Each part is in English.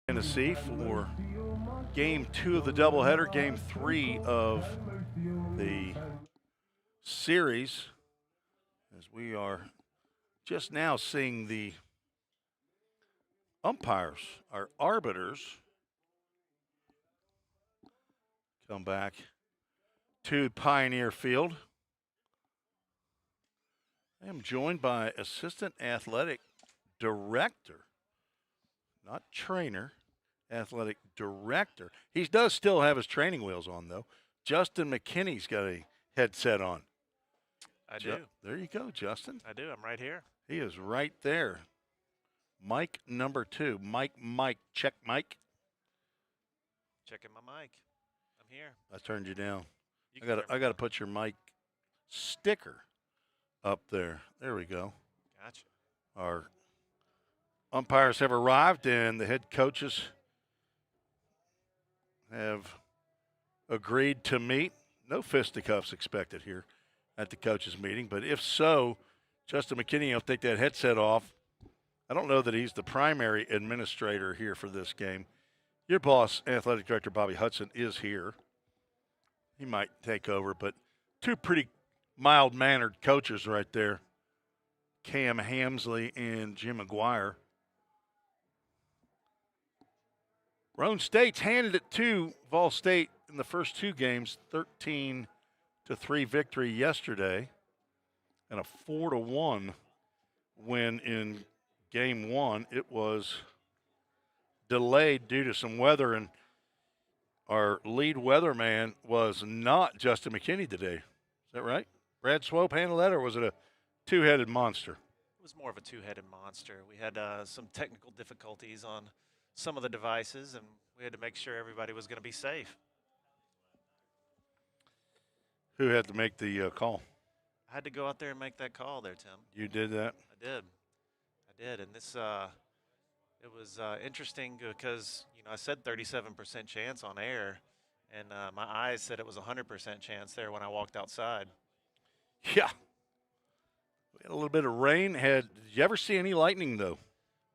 Tennessee for game 2 of the doubleheader, game 3 of the series, as we are just now seeing the umpires, our arbiters, come back to Pioneer Field. I am joined by Assistant Athletic Director, not trainer, Athletic Director. He does still have his training wheels on, though. Justin McKinney's got a headset on. I do. There you go, Justin. I do. I'm right here. He is right there. Mic number 2. Mike. Check Mike. Checking my mic. I'm here. I turned you down. You I got to put your mic sticker up there. There we go. Gotcha. Our umpires have arrived, and the head coaches have agreed to meet. No fisticuffs expected here at the coaches' meeting, but if so, Justin McKinney will take that headset off. I don't know that he's the primary administrator here for this game. Your boss, Athletic Director Bobby Hudson, is here. He might take over, but two pretty mild-mannered coaches right there, Cam Hamsley and Jim McGuire. Roan State's handed it to Vol State in the first two games, 13-3 victory yesterday, and a 4-1 win in game 1. It was delayed due to some weather, and our lead weatherman was not Justin McKinney today. Is that right? Brad Swope handled that, or was it a two-headed monster? It was more of a two-headed monster. We had some technical difficulties on some of the devices, and we had to make sure everybody was going to be safe. Who had to make the call? I had to go out there and make that call there, Tim. You did that? I did. And this, it was interesting because, I said 37% chance on air, and my eyes said it was 100% chance there when I walked outside. Yeah. We had a little bit of rain. Did you ever see any lightning, though?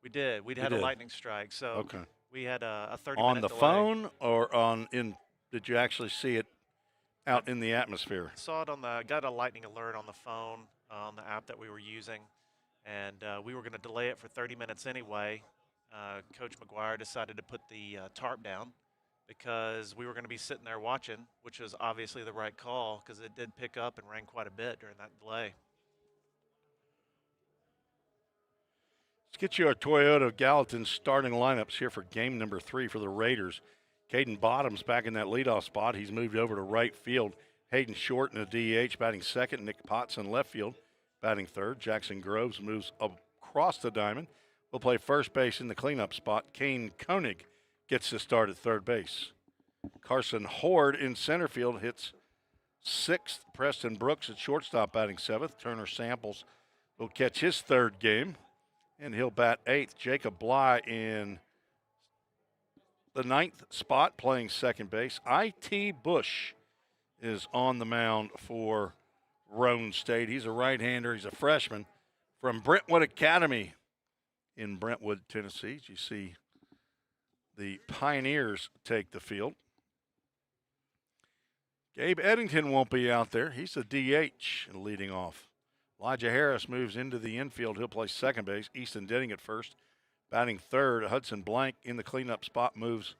We did. We had a lightning strike. So okay. We had a 30-minute on the delay. phone or did you actually see it out in the atmosphere? I saw it got a lightning alert on the phone, on the app that we were using, and we were going to delay it for 30 minutes anyway. Coach McGuire decided to put the tarp down because we were going to be sitting there watching, which was obviously the right call because it did pick up and rain quite a bit during that delay. Let's get you our Toyota Gallatin starting lineups here for game number 3 for the Raiders. Caden Bottoms back in that leadoff spot. He's moved over to right field. Hayden Short in the DH batting second. Nick Potts in left field batting third. Jackson Groves moves across the diamond. Will play first base in the cleanup spot. Kane Koenig gets the start at third base. Carson Horde in center field hits sixth. Preston Brooks at shortstop batting seventh. Turner Samples will catch his third game, and he'll bat eighth. Jacob Bly in the ninth spot playing second base. I.T. Bush is on the mound for Roan State. He's a right-hander. He's a freshman from Brentwood Academy in Brentwood, Tennessee. You see the Pioneers take the field. Gabe Eddington won't be out there. He's a DH leading off. Elijah Harris moves into the infield. He'll play second base. Easton Denning at first. Batting third, Hudson Blank in the cleanup spot moves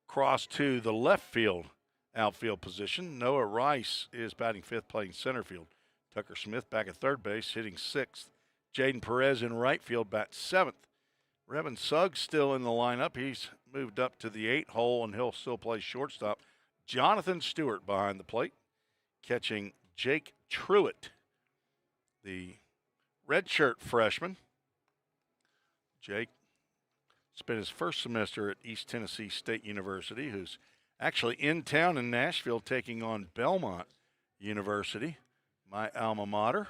across to the left field outfield position. Noah Rice is batting fifth, playing center field. Tucker Smith back at third base, hitting sixth. Jaden Perez in right field, bats seventh. Revin Suggs still in the lineup. He's moved up to the 8 hole, and he'll still play shortstop. Jonathan Stewart behind the plate, catching Jake Truitt, the redshirt freshman. Jake spent his first semester at East Tennessee State University, who's actually in town in Nashville taking on Belmont University, my alma mater.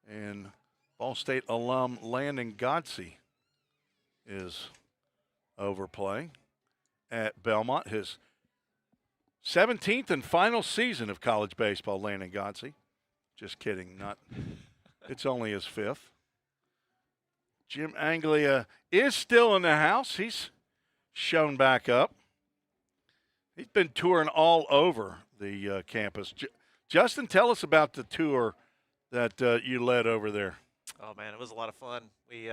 And Ball State alum Landon Godsey is over playing at Belmont. His 17th and final season of college baseball, Landon Godsey. Just kidding. It's only his 5th. Jim Anglia is still in the house. He's shown back up. He's been touring all over the campus. Justin, tell us about the tour that you led over there. Oh man, it was a lot of fun. We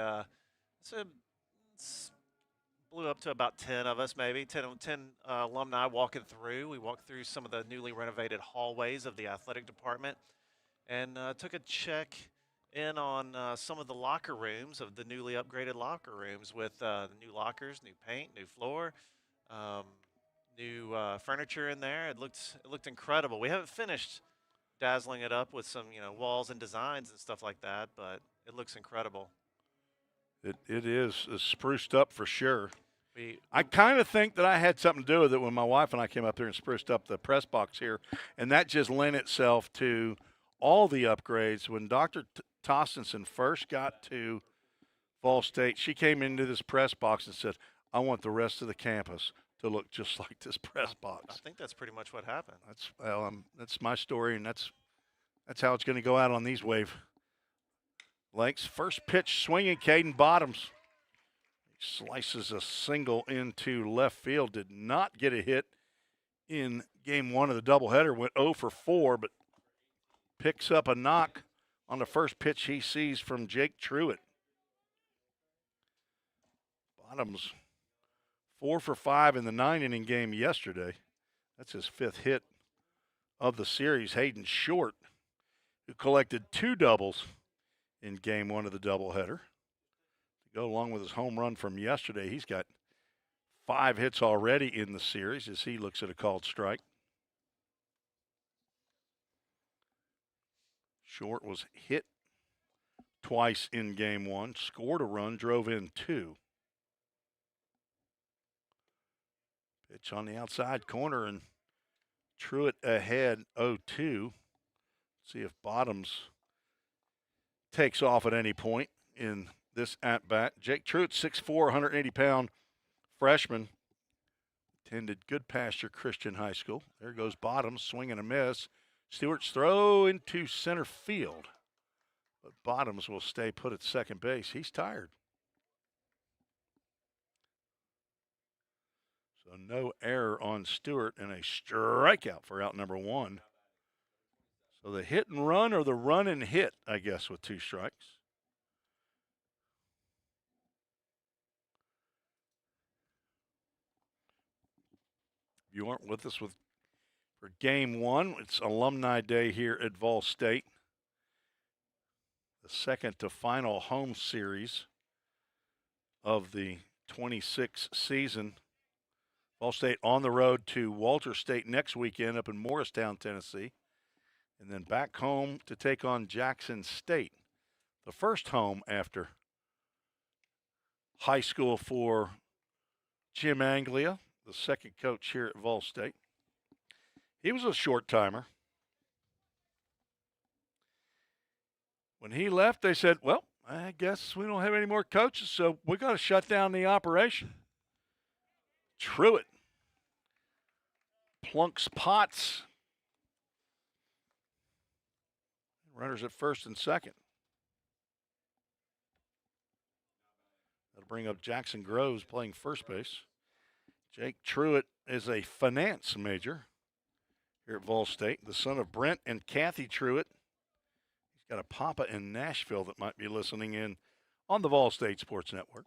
blew up to about 10 of us, maybe 10 alumni walking through. We walked through some of the newly renovated hallways of the athletic department and took a check in on some of the locker rooms of the newly upgraded locker rooms with the new lockers, new paint, new floor, new furniture in there. It looked incredible. We haven't finished dazzling it up with some walls and designs and stuff like that, but it looks incredible. It is spruced up for sure. I kind of think that I had something to do with it when my wife and I came up there and spruced up the press box here, and that just lent itself to all the upgrades. When Dr. Tostenson first got to Vol State, she came into this press box and said, I want the rest of the campus to look just like this press box. I think that's pretty much what happened. That's my story, and that's how it's going to go out on these wave lengths. First pitch swinging, Caden Bottoms. He slices a single into left field. Did not get a hit in game one of the doubleheader. Went 0 for 4, but picks up a knock on the first pitch he sees from Jake Truitt. Bottoms 4 for 5 in the 9-inning game yesterday. That's his 5th hit of the series. Hayden Short, who collected 2 doubles in game one of the doubleheader. To go along with his home run from yesterday, he's got 5 hits already in the series as he looks at a called strike. Short was hit twice in game one, scored a run, drove in 2. Pitch on the outside corner, and Truitt ahead 0-2. See if Bottoms takes off at any point in this at-bat. Jake Truitt, 6'4", 180-pound freshman. Attended Goodpasture Christian High School. There goes Bottoms, swing and a miss. Stewart's throw into center field. But Bottoms will stay put at second base. He's tired. So no error on Stewart and a strikeout for out number 1. So the hit and run or the run and hit, I guess, with 2 strikes. If you aren't with us for game 1, it's Alumni Day here at Vol State. The second to final home series of the 26 season. Vol State on the road to Walter State next weekend up in Morristown, Tennessee. And then back home to take on Jackson State. The first home after high school for Jim Anglia, the second coach here at Vol State. He was a short-timer. When he left, they said, well, I guess we don't have any more coaches, so we got to shut down the operation. Truitt plunks Potts. Runners at first and second. That'll bring up Jackson Groves playing first base. Jake Truitt is a finance major here at Vol State, the son of Brent and Kathy Truitt. He's got a papa in Nashville that might be listening in on the Vol State Sports Network.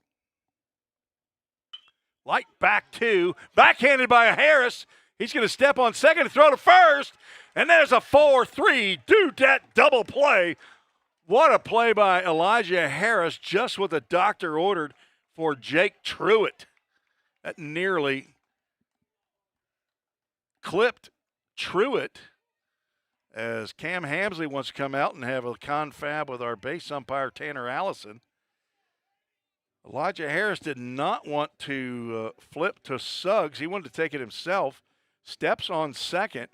Light back 2, backhanded by a Harris. He's going to step on second and throw to first. And there's a 4-3 do-dat double play. What a play by Elijah Harris, just what the doctor ordered for Jake Truitt. That nearly clipped Truitt as Cam Hamsley wants to come out and have a confab with our base umpire, Tanner Allison. Elijah Harris did not want to flip to Suggs. He wanted to take it himself. Steps on second.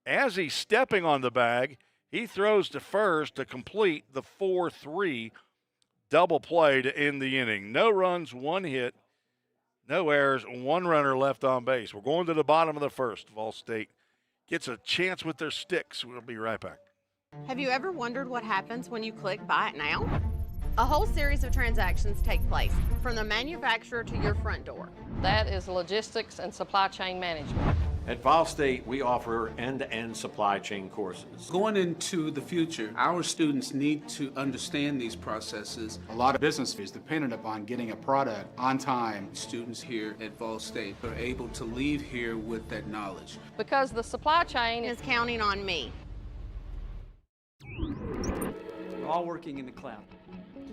As he's stepping on the bag, he throws to first to complete the 4-3 double play to end the inning. No runs, 1 hit, no errors, 1 runner left on base. We're going to the bottom of the first. Vol State gets a chance with their sticks. We'll be right back. Have you ever wondered what happens when you click Buy It Now? A whole series of transactions take place, from the manufacturer to your front door. That is logistics and supply chain management. At Vol State, we offer end-to-end supply chain courses. Going into the future, our students need to understand these processes. A lot of business is dependent upon getting a product on time. Students here at Vol State are able to leave here with that knowledge. Because the supply chain Is counting on me. We're all working in the cloud.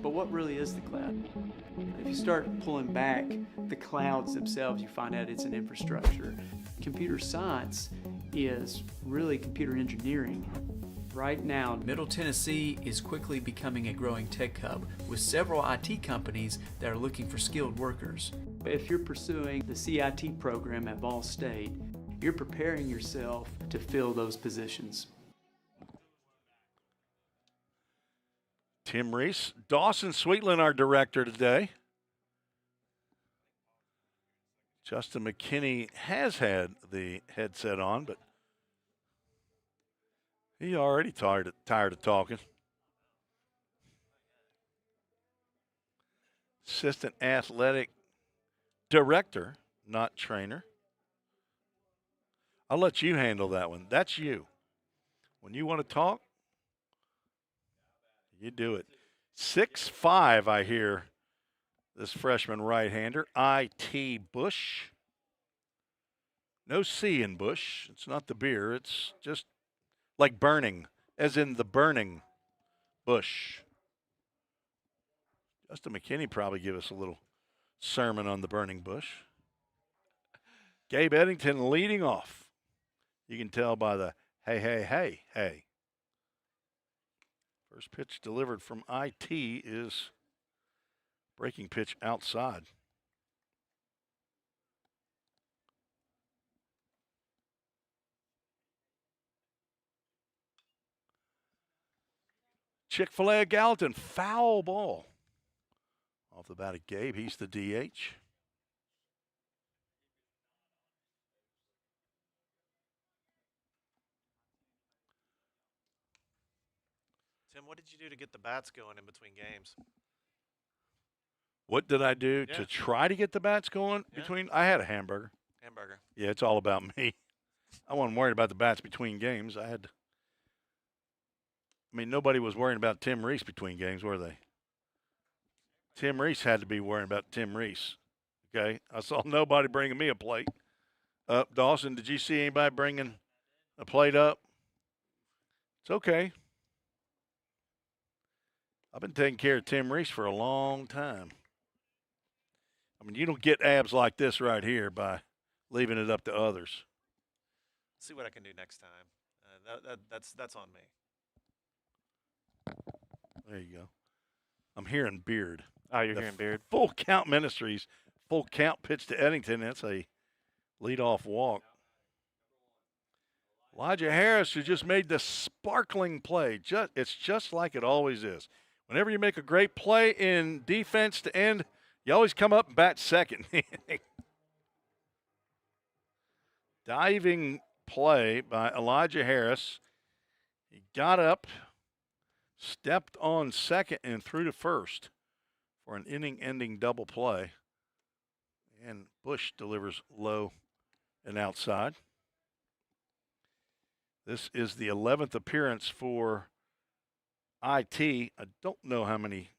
But what really is the cloud? If you start pulling back the clouds themselves, you find out it's an infrastructure. Computer science is really computer engineering. Right now, Middle Tennessee is quickly becoming a growing tech hub with several IT companies that are looking for skilled workers. if you're pursuing the CIT program at Vol State, you're preparing yourself to fill those positions. Tim Reese. Dawson Sweetland, our director today. Justin McKinney has had the headset on, but he already tired of talking. Assistant athletic director, not trainer. I'll let you handle that one. That's you. When you want to talk, you do it. 6'5", I hear, this freshman right-hander. I.T. Bush. No C in Bush. It's not the beer. It's just like burning, as in the burning bush. Justin McKinney probably give us a little sermon on the burning bush. Gabe Eddington leading off. You can tell by the hey, hey, hey, hey. First pitch delivered from IT is breaking pitch outside. Chick-fil-A Gallatin, foul ball. Off the bat of Gabe, he's the DH. Tim, what did you do to get the bats going in between games? What did I do Yeah. to try to get the bats going Yeah. between? I had a hamburger. Hamburger. Yeah, it's all about me. I wasn't worried about the bats between games. Nobody was worrying about Tim Reese between games, were they? Tim Reese had to be worrying about Tim Reese. Okay, I saw nobody bringing me a plate. Dawson, did you see anybody bringing a plate up? It's okay. I've been taking care of Tim Reese for a long time. You don't get abs like this right here by leaving it up to others. See what I can do next time. That's on me. There you go. I'm hearing Beard. Oh, you're The hearing Beard. Full Count Ministries, full count pitch to Eddington. That's a leadoff walk. Elijah Harris, who just made the sparkling play. It's just like it always is. Whenever you make a great play in defense to end, you always come up and bat second. Diving play by Elijah Harris. He got up, stepped on second, and threw to first for an inning-ending double play. And Bush delivers low and outside. This is the 11th appearance for IT. I don't know how many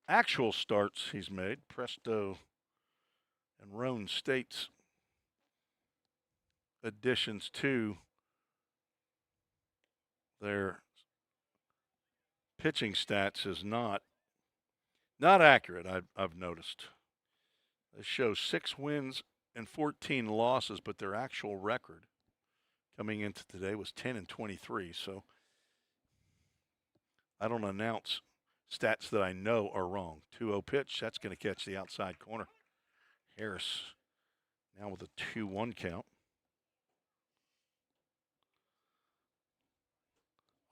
actual starts he's made. Presto and Roan State's additions to their pitching stats is not accurate, I've noticed. They show 6 wins and 14 losses, but their actual record coming into today was 10-23. So I don't announce stats that I know are wrong. 2-0 pitch, that's going to catch the outside corner. Harris now with a 2-1 count.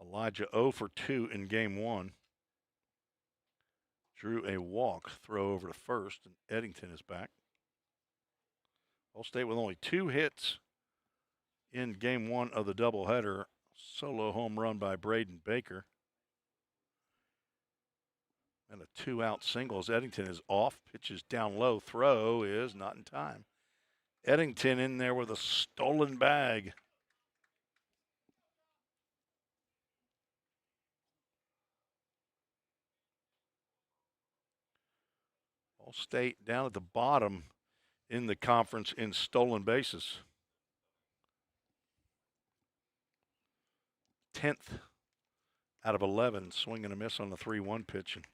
Elijah 0 for 2 in game 1. Drew a walk, throw over to first, and Eddington is back. Ball State with only 2 hits in game 1 of the doubleheader. Solo home run by Braden Baker. And 2-out singles. Eddington is off. Pitches down low. Throw is not in time. Eddington in there with a stolen bag. Ball State down at the bottom in the conference in stolen bases. 10th out of 11, swing and a miss on the 3-1 pitch. And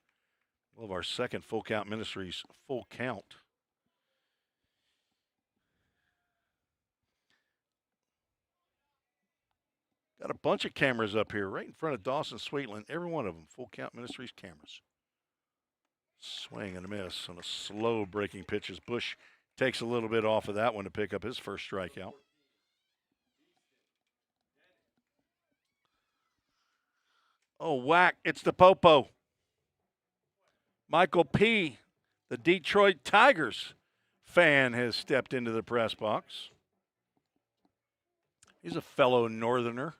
we'll have our second Full Count Ministries full count. Got a bunch of cameras up here right in front of Dawson Sweetland. Every one of them, Full Count Ministries cameras. Swing and a miss on a slow breaking pitch as Bush takes a little bit off of that one to pick up his first strikeout. Oh, whack. It's the Popo. Michael P., the Detroit Tigers fan, has stepped into the press box. He's a fellow Northerner.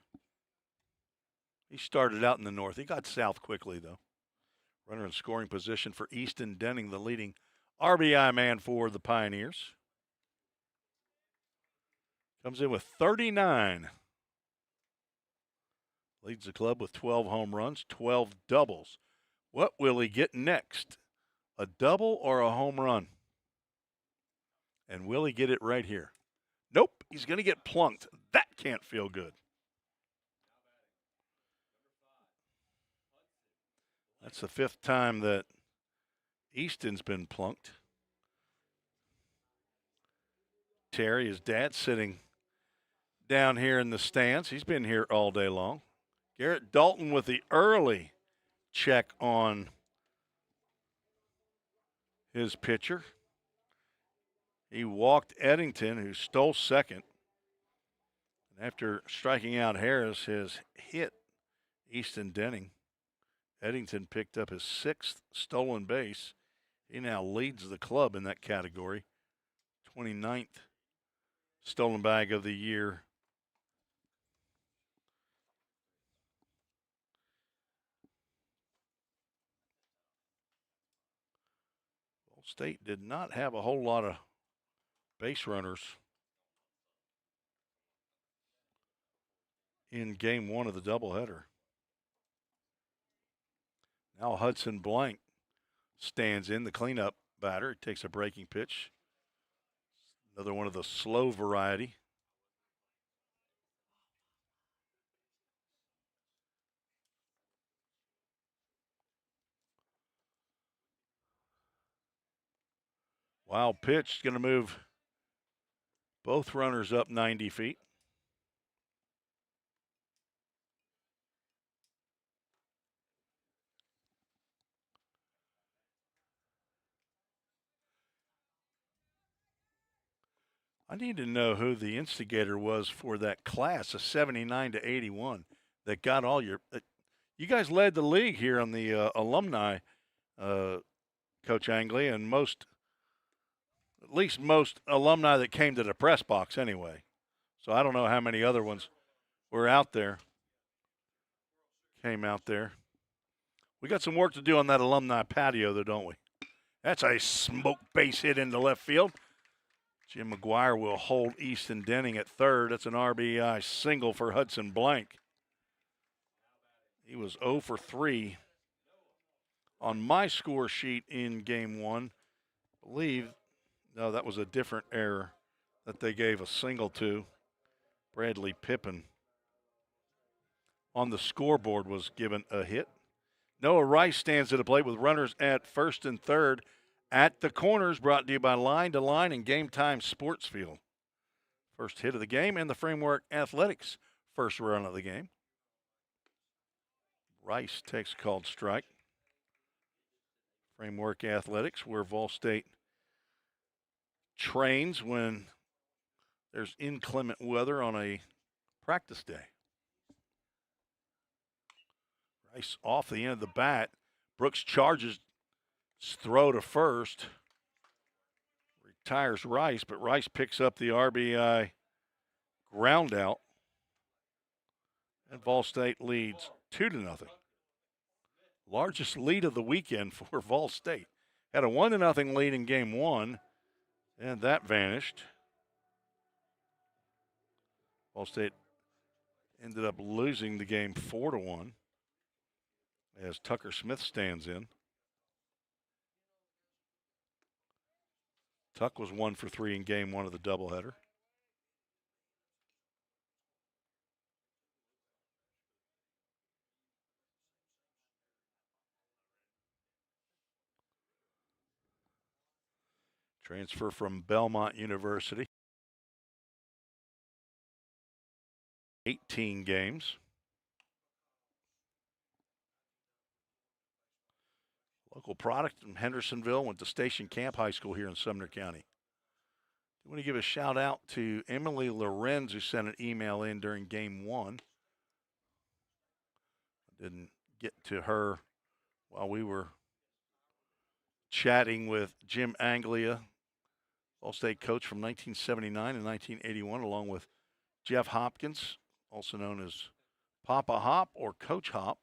He started out in the north. He got south quickly, though. Runner in scoring position for Easton Denning, the leading RBI man for the Pioneers. Comes in with 39. Leads the club with 12 home runs, 12 doubles. What will he get next? A double or a home run? And will he get it right here? Nope, he's going to get plunked. That can't feel good. That's the 5th time that Easton's been plunked. Terry, his dad, sitting down here in the stands. He's been here all day long. Garrett Dalton with the early check on his pitcher. He walked Eddington, who stole second. And after striking out Harris, has hit Easton Denning. Eddington picked up his 6th stolen base. He now leads the club in that category. 29th stolen bag of the year. Ball State did not have a whole lot of base runners in game 1 of the doubleheader. Now Hudson Blank stands in, the cleanup batter. He takes a breaking pitch. Another one of the slow variety. Wild pitch, going to move both runners up 90 feet. I need to know who the instigator was for that class of 79 to 81 that got all your you guys led the league here on the alumni, Coach Angley, and at least most alumni that came to the press box anyway. So I don't know how many other ones were out there, came out there. We got some work to do on that alumni patio, though, don't we? That's a smoke base hit into left field. Jim McGuire will hold Easton Denning at third. That's an RBI single for Hudson Blank. He was 0 for 3 on my score sheet in game 1. No, that was a different error that they gave a single to. Bradley Pippin on the scoreboard was given a hit. Noah Rice stands at the plate with runners at first and third. At the corners, brought to you by Line to Line and Game Time Sportsfield. First hit of the game and the Framework Athletics first run of the game. Rice takes a called strike. Framework Athletics, where Vol State trains when there's inclement weather on a practice day. Rice off the end of the bat. Brooks charges. Throw to first. Retires Rice, but Rice picks up the RBI ground out. And Vol State leads 2-0. Largest lead of the weekend for Vol State. Had a 1-0 lead in game one, and that vanished. Vol State ended up losing the game 4-1 as Tucker Smith stands in. Tuck was 1 for 3 in game one of the doubleheader. Transfer from Belmont University. 18 games. Local product from Hendersonville, went to Station Camp High School here in Sumner County. I want to give a shout out to Emily Lorenz, who sent an email in during game one. I didn't get to her while we were chatting with Jim Anglia, Vol State coach from 1979 and 1981, along with Jeff Hopkins, also known as Papa Hop or Coach Hop.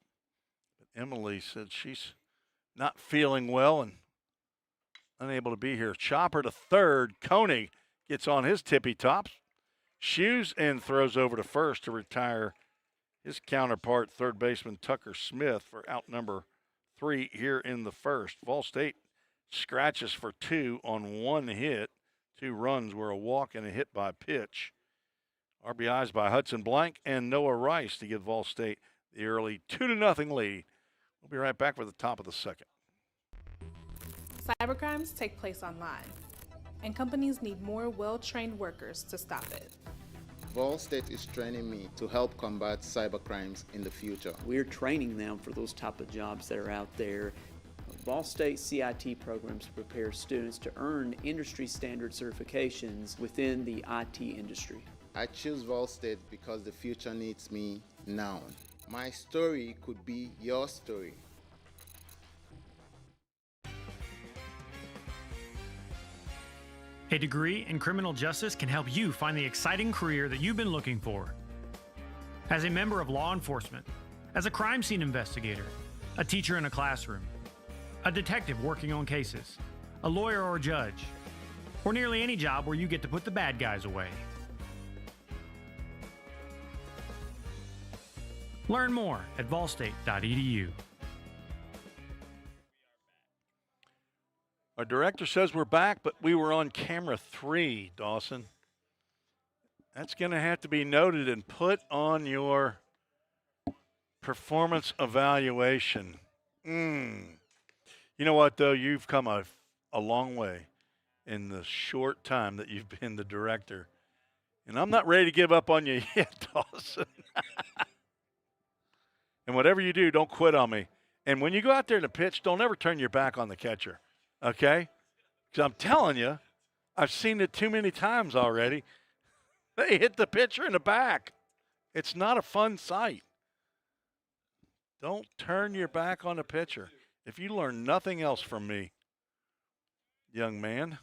But Emily said she's not feeling well and unable to be here. Chopper to third. Koenig gets on his tippy tops, shoes, and throws over to first to retire his counterpart, third baseman Tucker Smith, for out number 3 here in the first. Vol State scratches for 2 on 1 hit. 2 runs were a walk and a hit by pitch. RBIs by Hudson Blank and Noah Rice to give Vol State the early 2-0 lead. We'll be right back with the top of the second. Cybercrimes take place online, and companies need more well-trained workers to stop it. Vol State is training me to help combat cybercrimes in the future. We're training them for those type of jobs that are out there. Vol State CIT programs prepare students to earn industry standard certifications within the IT industry. I choose Vol State because the future needs me now. My story could be your story. A degree in criminal justice can help you find the exciting career that you've been looking for. As a member of law enforcement, as a crime scene investigator, a teacher in a classroom, a detective working on cases, a lawyer or judge, or nearly any job where you get to put the bad guys away. Learn more at volstate.edu. Our director says we're back, but we were on camera 3, Dawson. That's going to have to be noted and put on your performance evaluation. You know what, though? You've come a long way in the short time that you've been the director. And I'm not ready to give up on you yet, Dawson. And whatever you do, don't quit on me. And when you go out there to pitch, don't ever turn your back on the catcher, okay? Because I'm telling you, I've seen it too many times already. They hit the pitcher in the back. It's not a fun sight. Don't turn your back on the pitcher. If you learn nothing else from me, young man.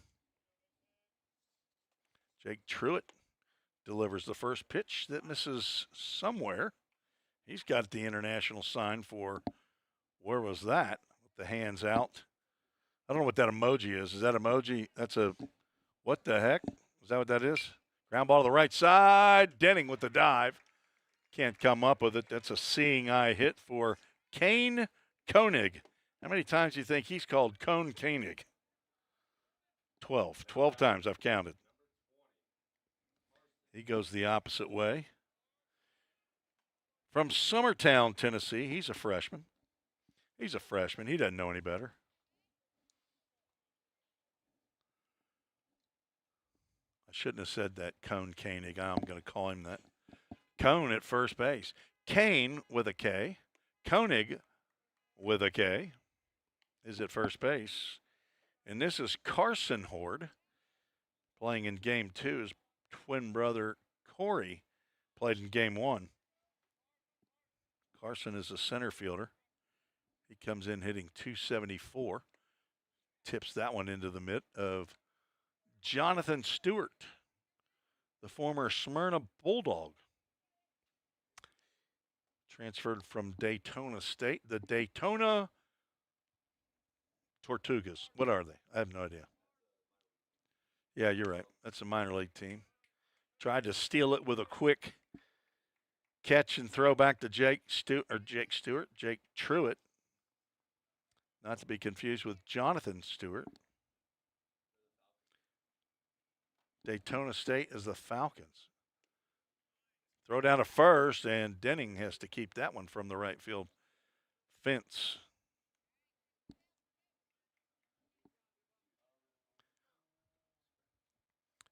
Jake Truitt delivers the first pitch that misses somewhere. He's got the international sign for, where was that? With the hands out. I don't know what that emoji is. Is that emoji? That's a, what the heck? Is that what that is? Ground ball to the right side. Denning with the dive. Can't come up with it. That's a seeing eye hit for Kane Koenig. How many times do you think he's called Cone Koenig? 12. 12 times I've counted. He goes the opposite way. From Summertown, Tennessee, he's a freshman. He doesn't know any better. I shouldn't have said that, Cone Koenig. I'm going to call him that. Cone at first base. Kane with a K. Koenig with a K is at first base. And this is Carson Horde playing in game 2. His twin brother Corey played in game 1. Carson is a center fielder. He comes in hitting .274. Tips that one into the mitt of Jonathan Stewart, the former Smyrna Bulldog. transferred from Daytona State. The Daytona Tortugas. What are they? I have no idea. Yeah, you're right. That's a minor league team. Tried to steal it with a quick catch and throw back to Jake Truitt. Not to be confused with Jonathan Stewart. Daytona State is the Falcons. Throw down to first, and Denning has to keep that one from the right field fence.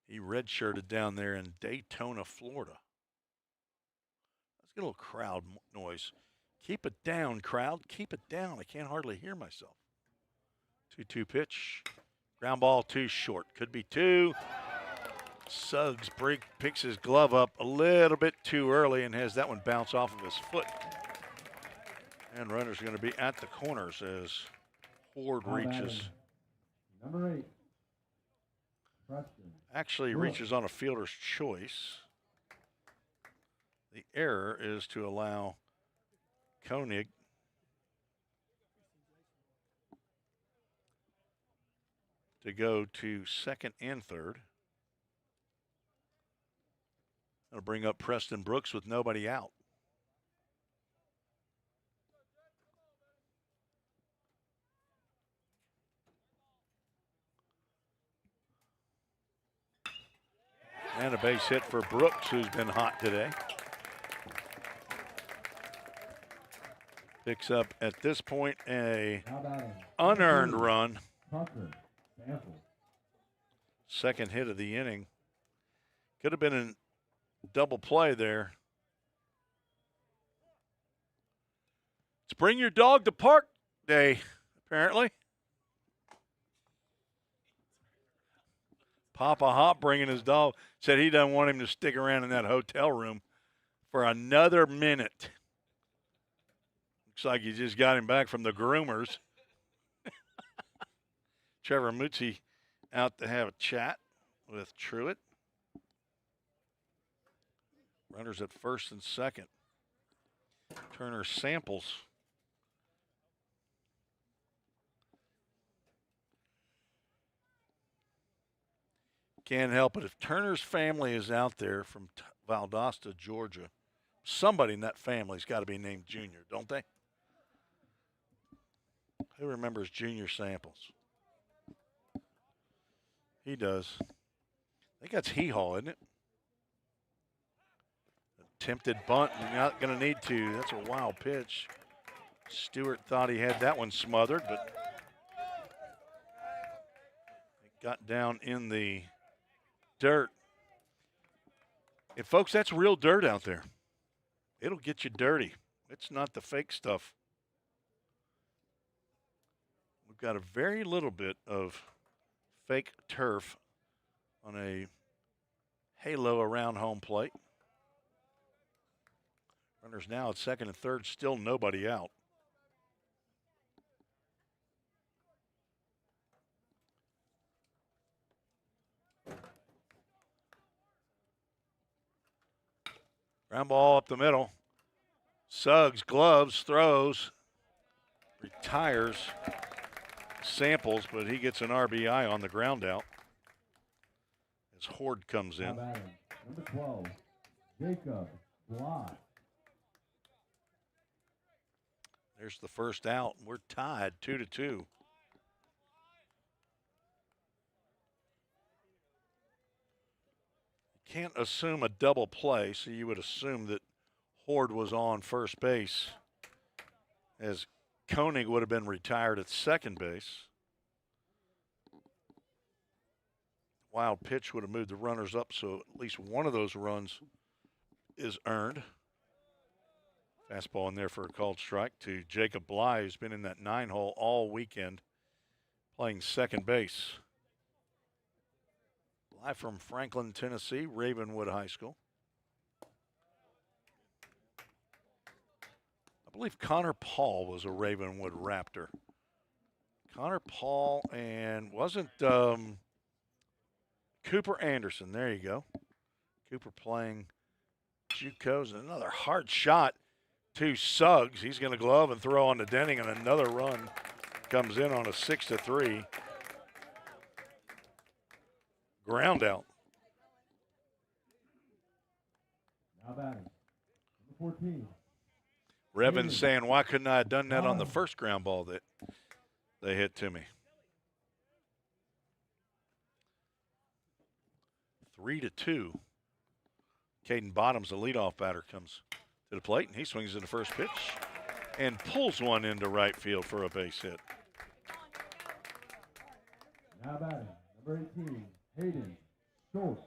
He redshirted down there in Daytona, Florida. Let's get a little crowd noise. Keep it down, crowd. Keep it down. I can't hardly hear myself. 2-2 pitch. Ground ball too short. Could be two. Suggs picks his glove up a little bit too early and has that one bounce off of his foot. And runners are going to be at the corners as Horde reaches. Number 8. Actually reaches on a fielder's choice. The error is to allow Koenig to go to second and third. That'll bring up Preston Brooks with nobody out. And a base hit for Brooks, who's been hot today. Picks up, at this point, a unearned run. Second hit of the inning. Could have been a double play there. It's Bring Your Dog to Park Day, apparently. Papa Hop bringing his dog. Said he doesn't want him to stick around in that hotel room for another minute. Looks like you just got him back from the groomers. Trevor Mutzi out to have a chat with Truitt. Runners at first and second. Turner samples. Can't help it. If Turner's family is out there from Valdosta, Georgia, somebody in that family's got to be named Junior, don't they? Who remembers Junior Samples? He does. I think that's Hee-Haw, isn't it? Attempted bunt. You're not going to need to. That's a wild pitch. Stewart thought he had that one smothered, but it got down in the dirt. And folks, that's real dirt out there. It'll get you dirty. It's not the fake stuff. We've got a very little bit of fake turf on a halo around home plate. Runners now at second and third, still nobody out. Ground ball up the middle. Suggs, gloves, throws, retires, samples, but he gets an RBI on the ground out as Horde comes in. Number 12, Jacob Bly. There's the first out. We're tied 2-2. Can't assume a double play, so you would assume that Horde was on first base as Koenig would have been retired at second base. Wild pitch would have moved the runners up, so at least one of those runs is earned. Fastball in there for a called strike to Jacob Bly, who's been in that 9-hole all weekend playing second base. Bly from Franklin, Tennessee, Ravenwood High School. I believe Connor Paul was a Ravenwood Raptor. Connor Paul and wasn't Cooper Anderson. There you go. Cooper playing JUCOs. Another hard shot. to Suggs. He's going to glove and throw on to Denning, and another run comes in on a 6-3 ground out. Now batting. Number 14. Revan's saying, why couldn't I have done that on the first ground ball that they hit to me? 3-2. Caden Bottoms, the leadoff batter, comes to the plate, and he swings in the first pitch and pulls one into right field for a base hit. Now batting. Number 18. Hayden Short.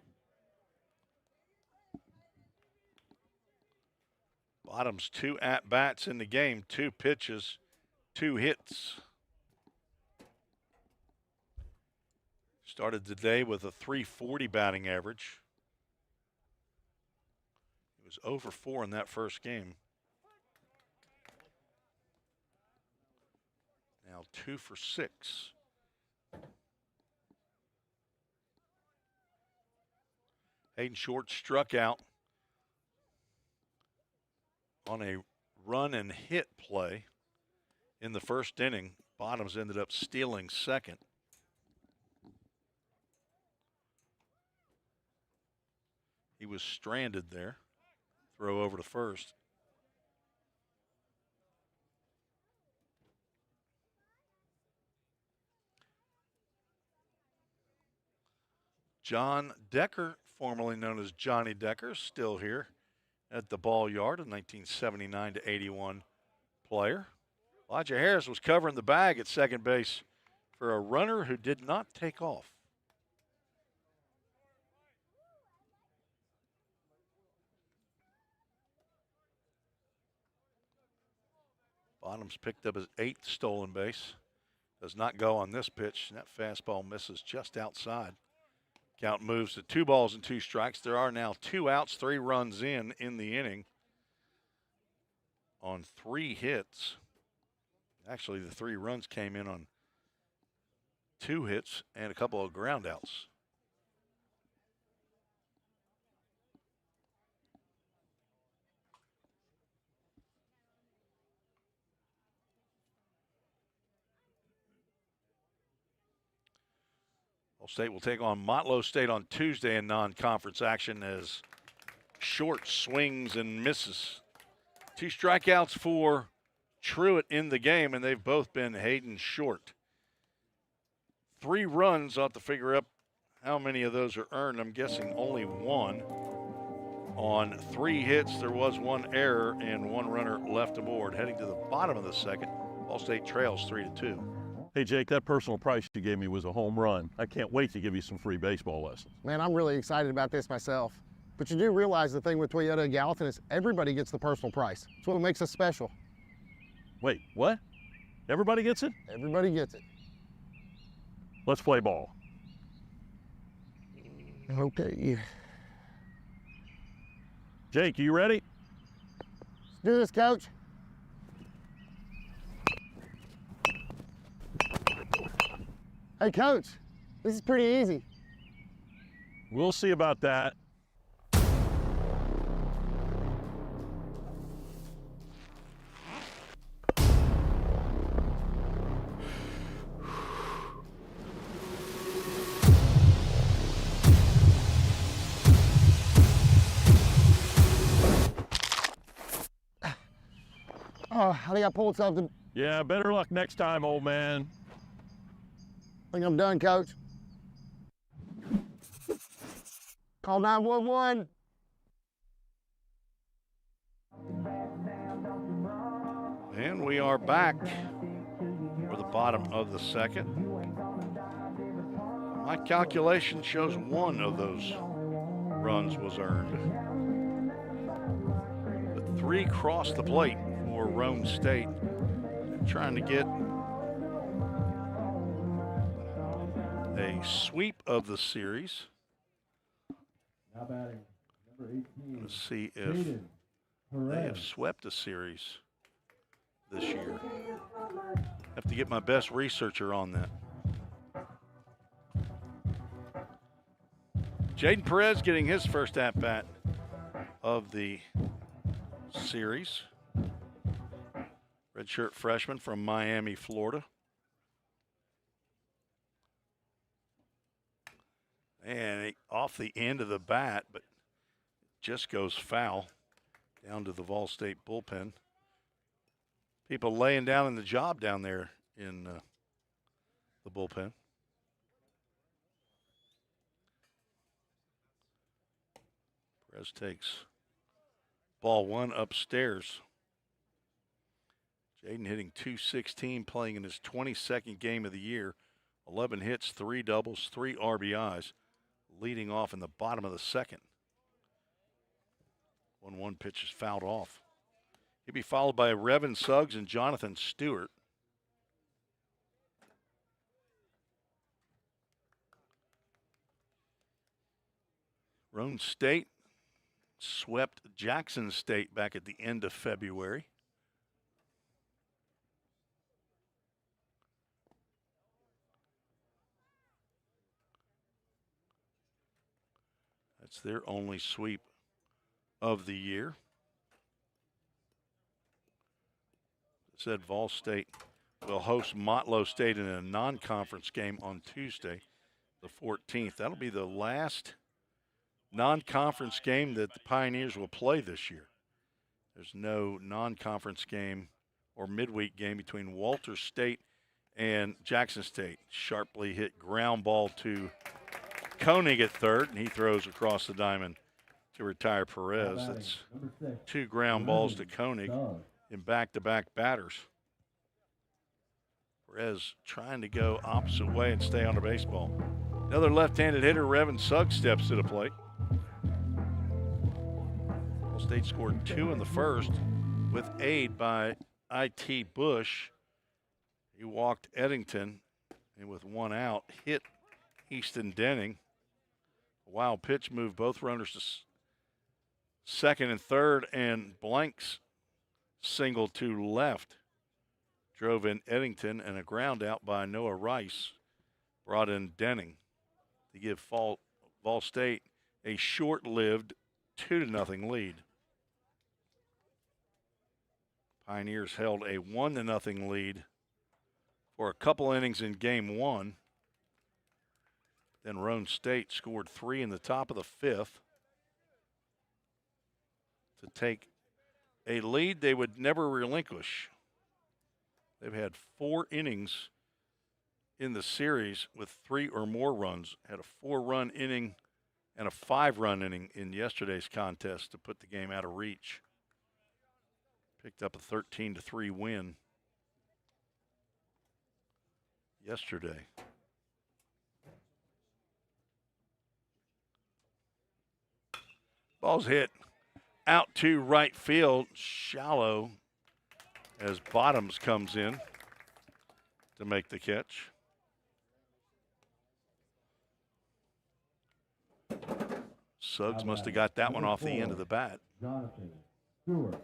Bottoms 2 at-bats in the game, 2 pitches, 2 hits. Started the day with a .340 batting average. He was 0 for 4 in that first game. Now 2 for 6. Hayden Short struck out on a run and hit play in the first inning. Bottoms ended up stealing second. He was stranded there. Throw over to first. John Decker, formerly known as Johnny Decker, still here at the ball yard, a 1979 to 81 player. Elijah Harris was covering the bag at second base for a runner who did not take off. Bottoms picked up his 8th stolen base. Does not go on this pitch. That fastball misses just outside. Count moves to 2 balls and 2 strikes. There are now 2 outs, 3 runs in the inning on 3 hits. Actually, the 3 runs came in on 2 hits and a couple of ground outs. State will take on Motlow State on Tuesday in non-conference action as Short swings and misses. 2 strikeouts for Truitt in the game, and they've both been Hayden Short. 3 runs. I'll have to figure up how many of those are earned. I'm guessing only 1. On 3 hits, there was 1 error and 1 runner left aboard. Heading to the bottom of the second, Ball State trails 3-2. Hey, Jake, that personal price you gave me was a home run. I can't wait to give you some free baseball lessons. Man, I'm really excited about this myself. But you do realize the thing with Toyota of Gallatin is everybody gets the personal price. It's what makes us special. Wait, what? Everybody gets it? Everybody gets it. Let's play ball. Okay. Jake, you ready? Let's do this, Coach. Hey, Coach, this is pretty easy. We'll see about that. Oh, I think I pulled something. Yeah, better luck next time, old man. I think I'm done, Coach. Call 911. And we are back for the bottom of the second. My calculation shows 1 of those runs was earned. But 3 crossed the plate for Rome State. They're trying to get a sweep of the series. Now batting, number 18. Let's see if they have swept a series this year. Have to get my best researcher on that. Jaden Perez getting his first at-bat of the series. redshirt freshman from Miami, Florida. And off the end of the bat, but just goes foul down to the Vol State bullpen. People laying down in the job down there in the bullpen. Perez takes ball one upstairs. Jaden hitting .216, playing in his 22nd game of the year. 11 hits, 3 doubles, 3 RBIs, leading off in the bottom of the second. 1-1 pitch is fouled off. He'll be followed by Revin Suggs and Jonathan Stewart. Roan State swept Jackson State back at the end of February. That's their only sweep of the year. Said Vol State will host Motlow State in a non-conference game on Tuesday, the 14th. That'll be the last non-conference game that the Pioneers will play this year. There's no non-conference game or midweek game between Walter State and Jackson State. Sharply hit ground ball to Koenig at third, and he throws across the diamond to retire Perez. That's 2 ground balls to Koenig in back-to-back batters. Perez trying to go opposite way and stay on the baseball. Another left-handed hitter, Revin Suggs, steps to the plate. Ball State scored 2 in the first with aid by I.T. Bush. He walked Eddington, and with 1 out, hit Easton Denning. A wild pitch moved both runners to second and third, and Blank's single to left drove in Eddington, and a ground out by Noah Rice brought in Denning to give Vol State a short-lived 2-0 lead. Pioneers held a 1-0 lead for a couple innings in game 1. Then Roan State scored 3 in the top of the 5th to take a lead they would never relinquish. They've had 4 innings in the series with 3 or more runs. Had a 4-run inning and a 5-run inning in yesterday's contest to put the game out of reach. Picked up a 13-3 win yesterday. Ball's hit out to right field, shallow, as Bottoms comes in to make the catch. Suggs must have got that one off the end of the bat. Jonathan Stewart.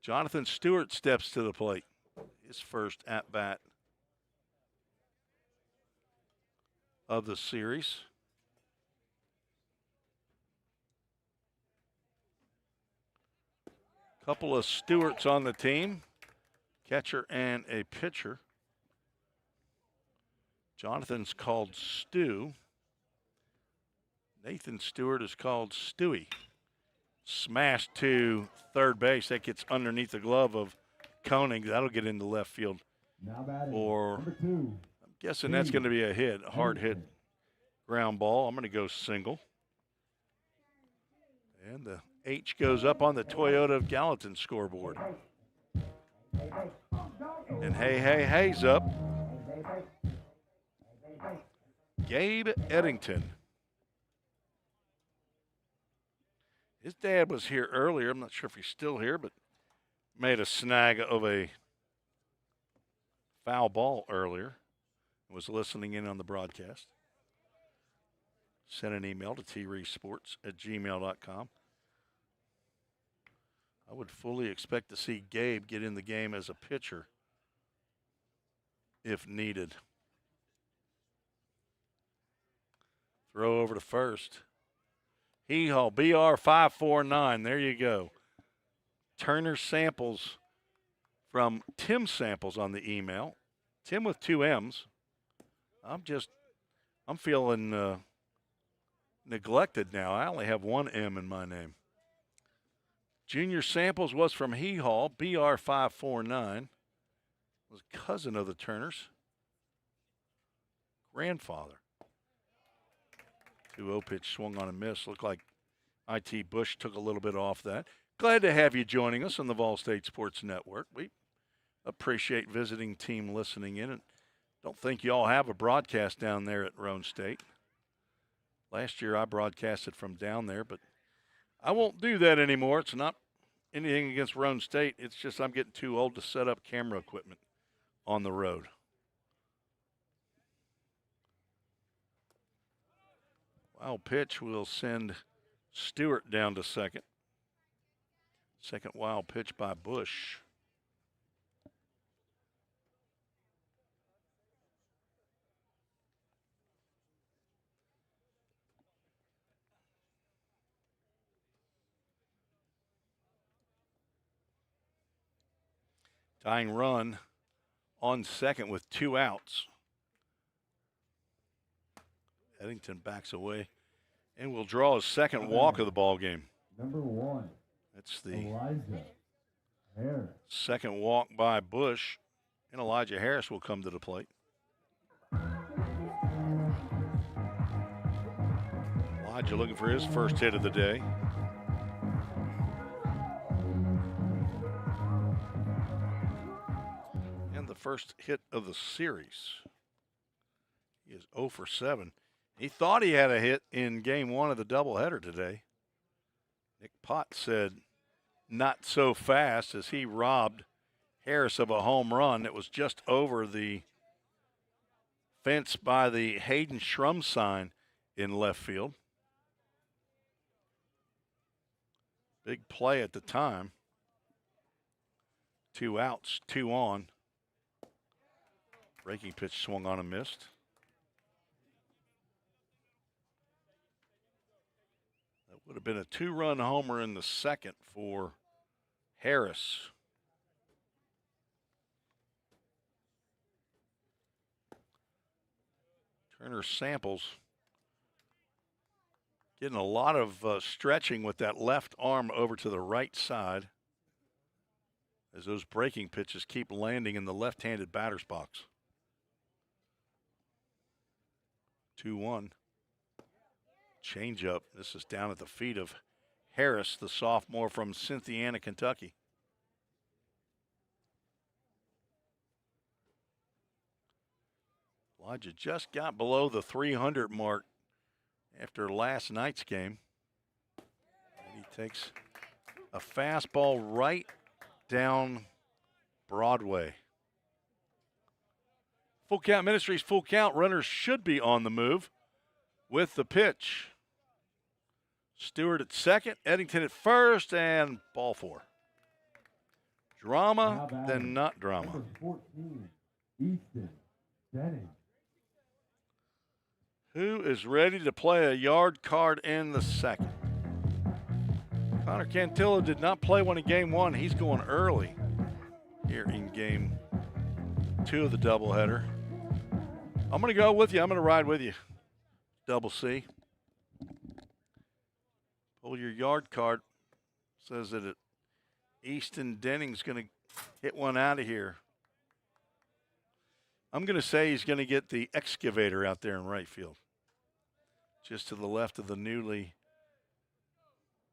Jonathan Stewart steps to the plate. His first at-bat of the series. Couple of Stewarts on the team, catcher and a pitcher. Jonathan's called Stu. Nathan Stewart is called Stewie. Smashed to third base. That gets underneath the glove of Koenig. That'll get into left field. Or I'm guessing that's going to be a hit, a hard hit ground ball. I'm going to go single. And the H goes up on the Toyota of Gallatin scoreboard. And hey's up. Gabe Eddington. His dad was here earlier. I'm not sure if he's still here, but made a snag of a foul ball earlier. Was listening in on the broadcast. Sent an email to treesports@gmail.com. I would fully expect to see Gabe get in the game as a pitcher if needed. Throw over to first. Hee-haw, BR 549. There you go. Turner Samples from Tim Samples on the email. Tim with 2 M's. I'm feeling neglected now. I only have 1 M in my name. Junior Samples was from Hee Haw, BR549. Was a cousin of the Turners. Grandfather. 2-0 pitch swung on a miss. Looked like IT Bush took a little bit off that. Glad to have you joining us on the Vol State Sports Network. We appreciate visiting team listening in. And don't think you all have a broadcast down there at Roane State. Last year I broadcasted from down there, but I won't do that anymore. It's not anything against Roane State. It's just I'm getting too old to set up camera equipment on the road. Wild pitch will send Stewart down to second. Second wild pitch by Bush. Tying run on second with 2 outs. Eddington backs away and will draw his second walk of the ball game. Number 1. That's the Elijah Harris. Second walk by Bush, and Elijah Harris will come to the plate. Elijah looking for his first hit of the day. And the first hit of the series. He is 0 for 7. He thought he had a hit in game 1 of the doubleheader today. Nick Pott said, not so fast, as he robbed Harris of a home run that was just over the fence by the Hayden Shrum sign in left field. Big play at the time. 2 outs, 2 on. Breaking pitch swung on and missed. That would have been a 2-run homer in the second for Harris. Turner Samples getting a lot of stretching with that left arm over to the right side as those breaking pitches keep landing in the left-handed batter's box. 2-1. Changeup. This is down at the feet of Harris, the sophomore from Cynthiana, Kentucky. Elijah just got below the 300 mark after last night's game. And he takes a fastball right down Broadway. Full Count Ministries, full count. Runners should be on the move with the pitch. Stewart at second, Eddington at first, and ball 4. Drama, then not drama. Number 14, Easton Denning. Who is ready to play a yard card in the second? Connor Cantillo did not play one in game 1. He's going early here in game 2 of the doubleheader. I'm going to go with you. I'm going to ride with you. Double C. Pull your yard card. Says that Easton Denning's going to hit one out of here. I'm going to say he's going to get the excavator out there in right field. Just to the left of the newly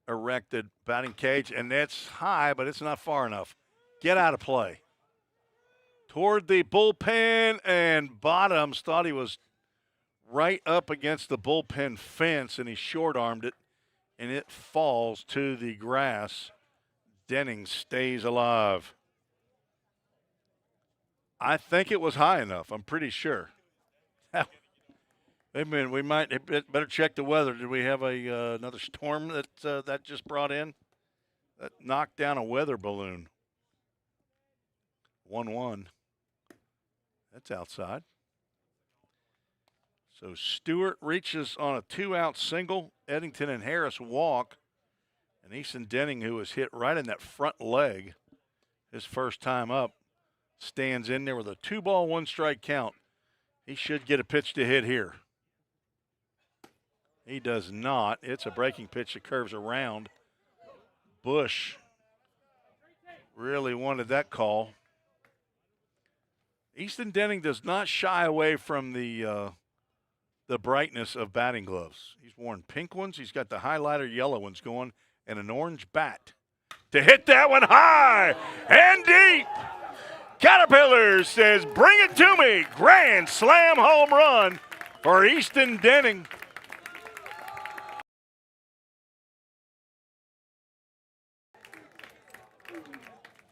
erected batting cage. And that's high, but it's not far enough. Get out of play. Toward the bullpen, and Bottoms thought he was right up against the bullpen fence, and he short-armed it, and it falls to the grass. Denning stays alive. I think it was high enough. I'm pretty sure. Wait a minute. We might better check the weather. Did we have another storm that just brought in? That knocked down a weather balloon. 1-1. That's outside. So Stewart reaches on a 2-out single. Eddington and Harris walk. And Easton Denning, who was hit right in that front leg his first time up, stands in there with a 2-ball, 1-strike count. He should get a pitch to hit here. He does not. It's a breaking pitch that curves around. Bush really wanted that call. Easton Denning does not shy away from the brightness of batting gloves. He's worn pink ones. He's got the highlighter yellow ones going and an orange bat. To hit that one high and deep. Caterpillars says, bring it to me. Grand slam home run for Easton Denning.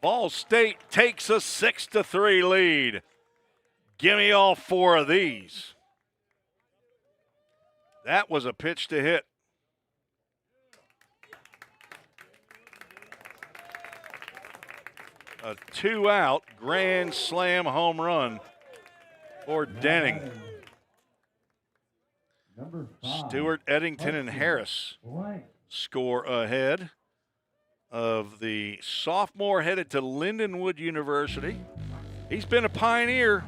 Ball State takes a 6-3 lead. Give me all 4 of these. That was a pitch to hit. A 2-out grand slam home run for Denning. Stewart, Eddington, and Harris score ahead of the sophomore headed to Lindenwood University. He's been a Pioneer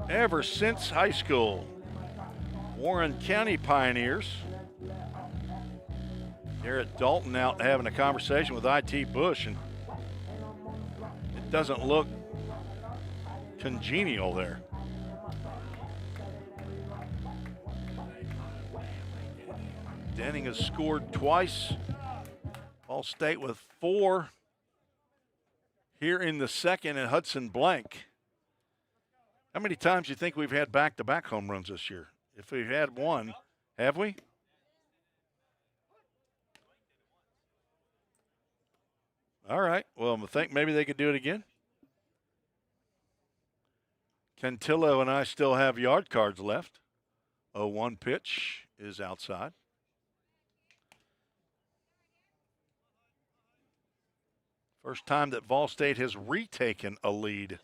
ever since high school. Warren County Pioneers. Garrett Dalton out having a conversation with IT Bush, and it doesn't look congenial there. Denning has scored twice. Ball State with 4 here in the second, and Hudson Blank. How many times do you think we've had back-to-back home runs this year? If we've had one, have we? All right. Well, I think maybe they could do it again. Cantillo and I still have yard cards left. 0-1 pitch is outside. First time that Vol State has retaken a lead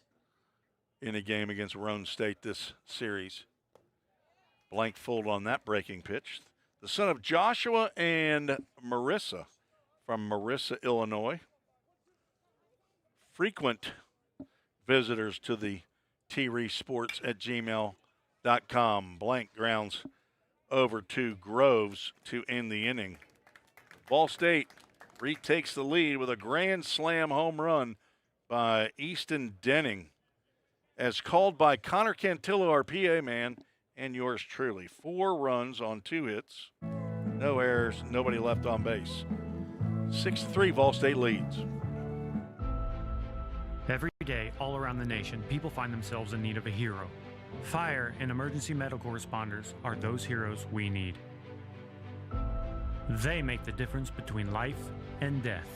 in a game against Roane State this series. Blank fooled on that breaking pitch. The son of Joshua and Marissa from Marissa, Illinois. Frequent visitors to the treesports@gmail.com. Blank grounds over to Groves to end the inning. Ball State retakes the lead with a grand slam home run by Easton Denning, as called by Connor Cantillo, our PA man, and yours truly. 4 runs on 2 hits, no errors, nobody left on base. 6-3, Vol State leads. Every day, all around the nation, people find themselves in need of a hero. Fire and emergency medical responders are those heroes we need. They make the difference between life and death.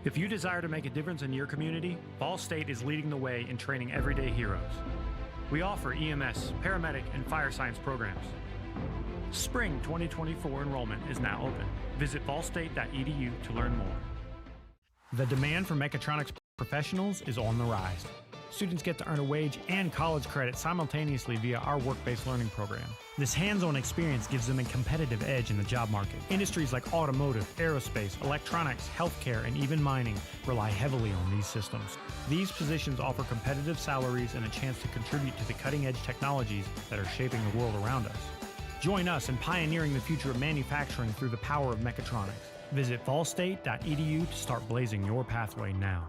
If you desire to make a difference in your community, Ball State is leading the way in training everyday heroes. We offer EMS, paramedic, and fire science programs. Spring 2024 enrollment is now open. Visit ballstate.edu to learn more. The demand for mechatronics professionals is on the rise. Students get to earn a wage and college credit simultaneously via our work-based learning program. This hands-on experience gives them a competitive edge in the job market. Industries like automotive, aerospace, electronics, healthcare, and even mining rely heavily on these systems. These positions offer competitive salaries and a chance to contribute to the cutting-edge technologies that are shaping the world around us. Join us in pioneering the future of manufacturing through the power of mechatronics. Visit ballstate.edu to start blazing your pathway now.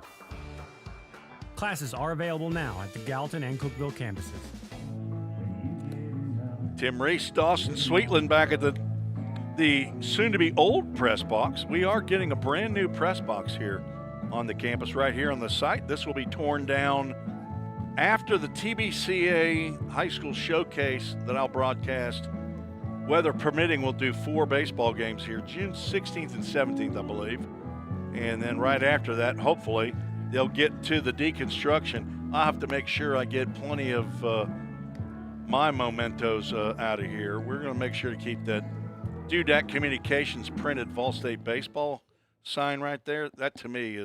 Classes are available now at the Gallatin and Cookeville campuses. Tim Reese, Dawson Sweetland back at the soon-to-be old press box. We are getting a brand new press box here on the campus right here on the site. This will be torn down after the TBCA High School Showcase that I'll broadcast. Weather permitting, we'll do 4 baseball games here, June 16th and 17th, I believe. And then right after that, hopefully, they'll get to the deconstruction. I'll have to make sure I get plenty of my mementos out of here. We're going to make sure to keep that Dudak Communications printed Vol State baseball sign right there. That, to me,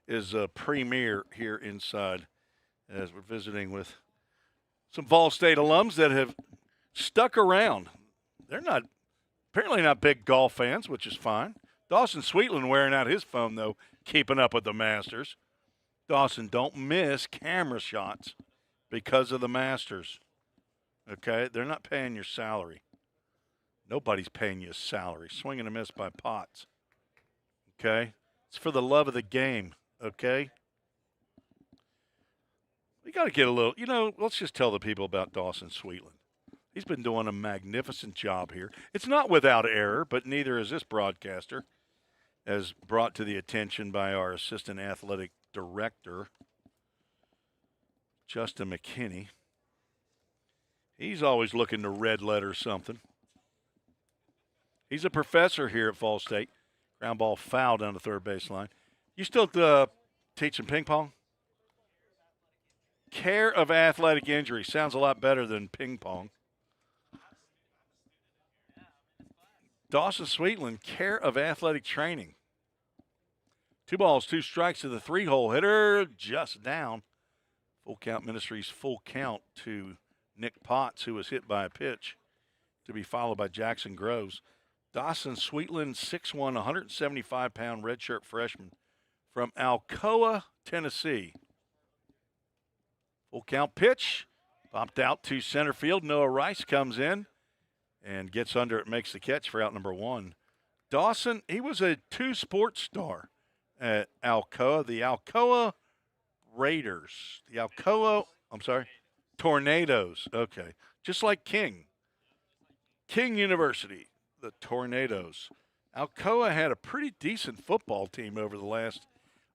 is a premier here inside as we're visiting with some Vol State alums that have stuck around. They're not Apparently not big golf fans, which is fine. Dawson Sweetland wearing out his phone, though, keeping up with the Masters. Dawson, don't miss camera shots because of the Masters. Okay? They're not paying your salary. Nobody's paying you a salary. Swing and a miss by Potts. Okay? It's for the love of the game. Okay? We got to get a little, let's just tell the people about Dawson Sweetland. He's been doing a magnificent job here. It's not without error, but neither is this broadcaster, as brought to the attention by our assistant athletic director, Justin McKinney. He's always looking to red letter something. He's a professor here at Fall State. Ground ball foul down the third baseline. You still teaching ping pong? Care of athletic injury. Sounds a lot better than ping pong. Dawson Sweetland, care of athletic training. 2 balls, 2 strikes to the 3-hole hitter, just down. Full Count Ministries full count to Nick Potts, who was hit by a pitch, to be followed by Jackson Groves. Dawson Sweetland, 6'1", 175-pound redshirt freshman from Alcoa, Tennessee. Full count pitch, popped out to center field. Noah Rice comes in and gets under it, makes the catch for out number 1. Dawson, he was a 2-sport star at Alcoa, the Alcoa Raiders. Tornadoes. Okay. Just like King University, the Tornadoes. Alcoa had a pretty decent football team over the last,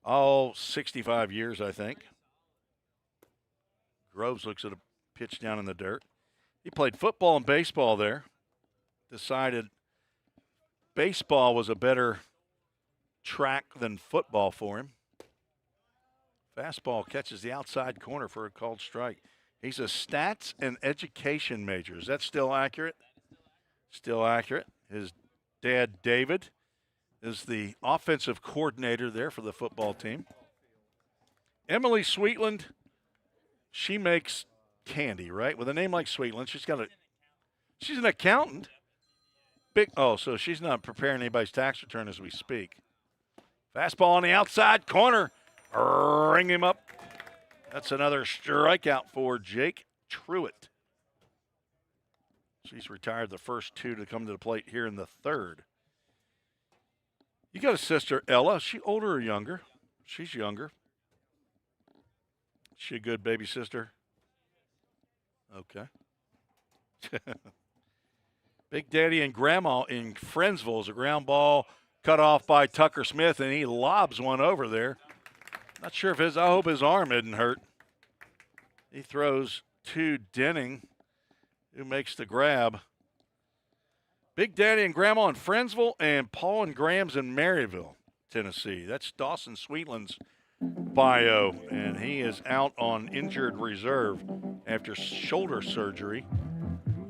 65 years, I think. Groves looks at a pitch down in the dirt. He played football and baseball there. Decided baseball was a better track than football for him. Fastball catches the outside corner for a called strike. He's a stats and education major. Is that still accurate? Still accurate. His dad, David, is the offensive coordinator there for the football team. Emily Sweetland, she makes candy, right? With a name like Sweetland, she's an accountant. So she's not preparing anybody's tax return as we speak. Fastball on the outside corner. Ring him up. That's another strikeout for Jake Truitt. She's retired the first 2 to come to the plate here in the 3rd. You got a sister, Ella. Is she older or younger? She's younger. Is she a good baby sister? Okay. Big Daddy and Grandma in Friendsville is a ground ball cut off by Tucker Smith, and he lobs one over there. Not sure if I hope his arm isn't hurt. He throws to Denning, who makes the grab. Big Daddy and Grandma in Friendsville, and Paul and Graham's in Maryville, Tennessee. That's Dawson Sweetland's bio, and he is out on injured reserve after shoulder surgery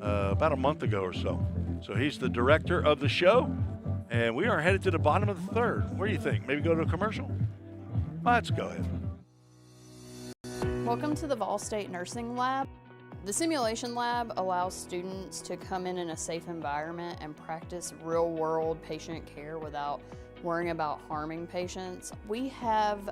about a month ago or so. So he's the director of the show, and we are headed to the bottom of the 3rd. What do you think? Maybe go to a commercial? Let's go ahead. Welcome to the Vol State Nursing Lab. The simulation lab allows students to come in a safe environment and practice real-world patient care without worrying about harming patients. We have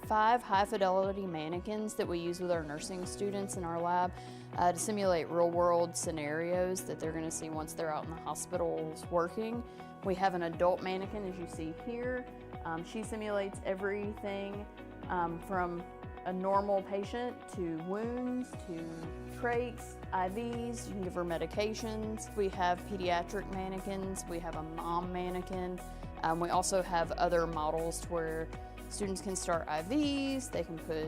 5 high-fidelity mannequins that we use with our nursing students in our lab to simulate real-world scenarios that they're going to see once they're out in the hospitals working. We have an adult mannequin, as you see here. She simulates everything from a normal patient to wounds to trachs, IVs. You can give her medications. We have pediatric mannequins. We have a mom mannequin. We also have other models where students can start IVs. They can put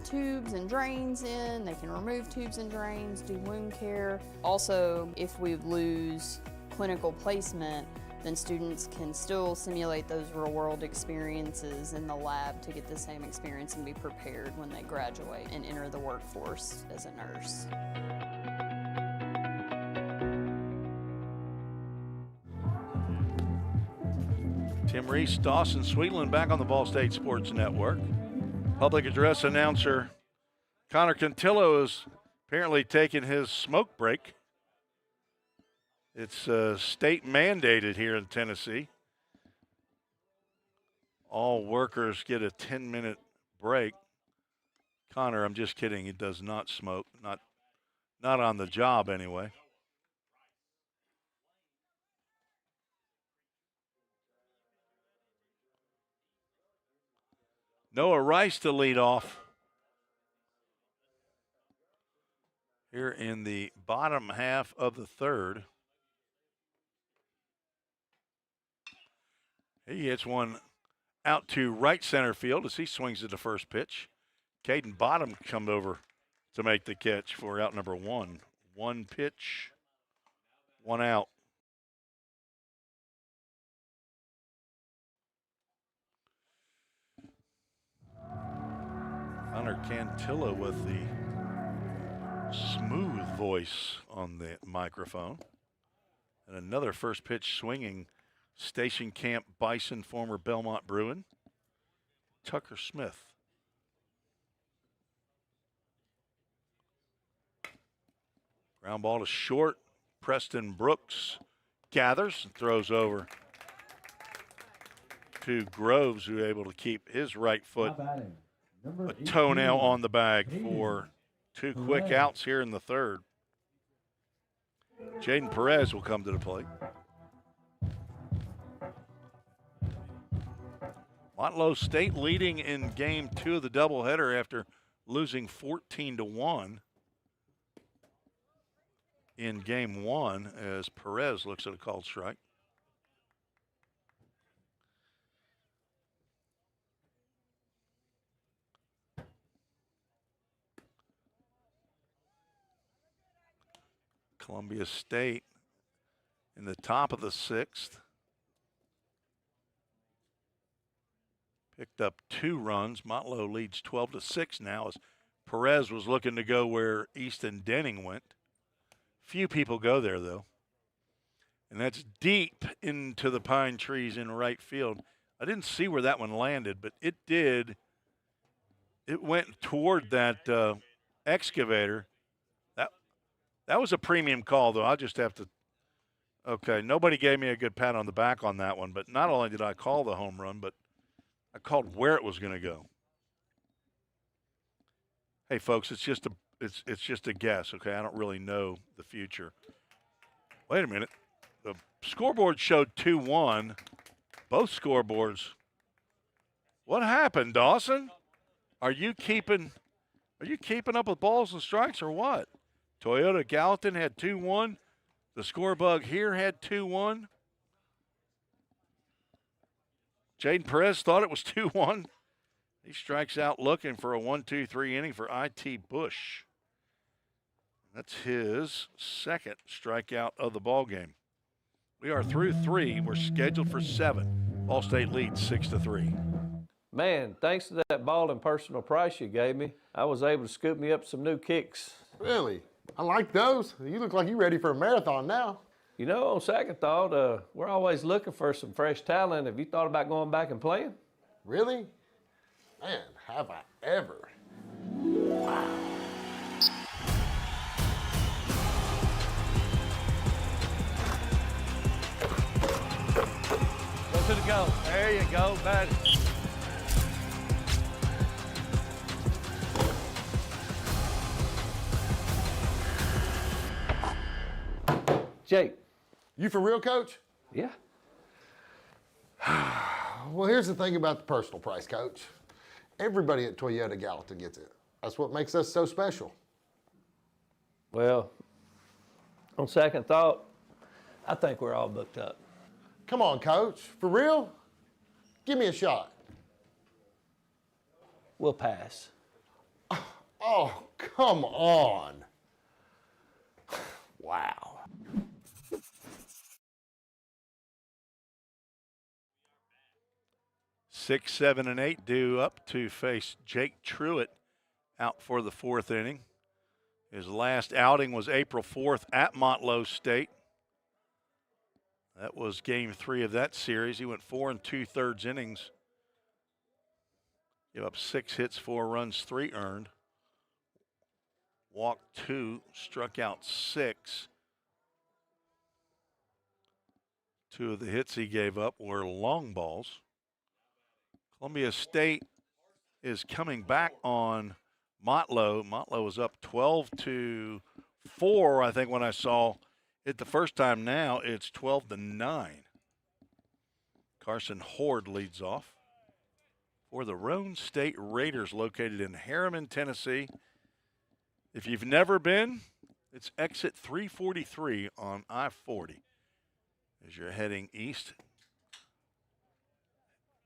tubes and drains in. They can remove tubes and drains, do wound care. Also, if we lose clinical placement, then students can still simulate those real-world experiences in the lab to get the same experience and be prepared when they graduate and enter the workforce as a nurse. Tim Reese, Dawson Sweetland back on the Ball State Sports Network. Public address announcer Connor Cantillo is apparently taking his smoke break. It's state mandated here in Tennessee. All workers get a 10-minute break. Connor, I'm just kidding. He does not smoke. Not on the job anyway. Noah Rice to lead off here in the bottom half of the third. He hits one out to right center field as he swings at the first pitch. Caden Bottom comes over to make the catch for out number one. One pitch, one out. Connor Cantilla with the smooth voice on the microphone. And another first pitch swinging Station Camp Bison, former Belmont Bruin, Tucker Smith. Ground ball to short. Preston Brooks gathers and throws over to Groves, who able to keep his right foot a toenail on the bag for two quick outs here in the third. Jaden Perez will come to the plate. Motlow State leading in game 2 of the doubleheader after losing 14-1 in game 1 as Perez looks at a called strike. Columbia State in the top of the 6th. Picked up 2 runs. Motlow leads 12-6 now as Perez was looking to go where Easton Denning went. Few people go there, though. And that's deep into the pine trees in right field. I didn't see where that one landed, but it did. It went toward that excavator. That was a premium call, though. I'll just have to. Okay, nobody gave me a good pat on the back on that one, but not only did I call the home run, but I called where it was going to go. Hey, folks, it's just a guess, okay? I don't really know the future. Wait a minute. The scoreboard showed 2-1. Both scoreboards. What happened, Dawson? Are you keeping up with balls and strikes or what? Toyota Gallatin had 2-1. The scorebug here had 2-1. Jaden Perez thought it was 2-1. He strikes out looking for a 1-2-3 inning for I.T. Bush. That's his second strikeout of the ball game. We are through 3. We're scheduled for 7. Ball State leads 6-3. Man, thanks to that ball and personal price you gave me, I was able to scoop me up some new kicks. Really? I like those. You look like you're ready for a marathon now. You know, on second thought, we're always looking for some fresh talent. Have you thought about going back and playing? Really? Man, have I ever. Wow. Go to the goal. There you go, buddy. Jake. You for real, Coach? Yeah. Well, here's the thing about the personal price, Coach. Everybody at Toyota Gallatin gets it. That's what makes us so special. Well, on second thought, I think we're all booked up. Come on, Coach. For real? Give me a shot. We'll pass. Oh, come on. Wow. 6, 7, and 8 due up to face Jake Truitt out for the 4th inning. His last outing was April 4th at Motlow State. That was game 3 of that series. He went 4 2/3 innings. Gave up 6 hits, 4 runs, 3 earned. Walked 2, struck out 6. 2 of the hits he gave up were long balls. Columbia State is coming back on Motlow. Motlow was up 12-4, I think, when I saw it the first time. Now it's 12-9. Carson Horde leads off for the Roan State Raiders, located in Harriman, Tennessee. If you've never been, it's exit 343 on I-40 as you're heading east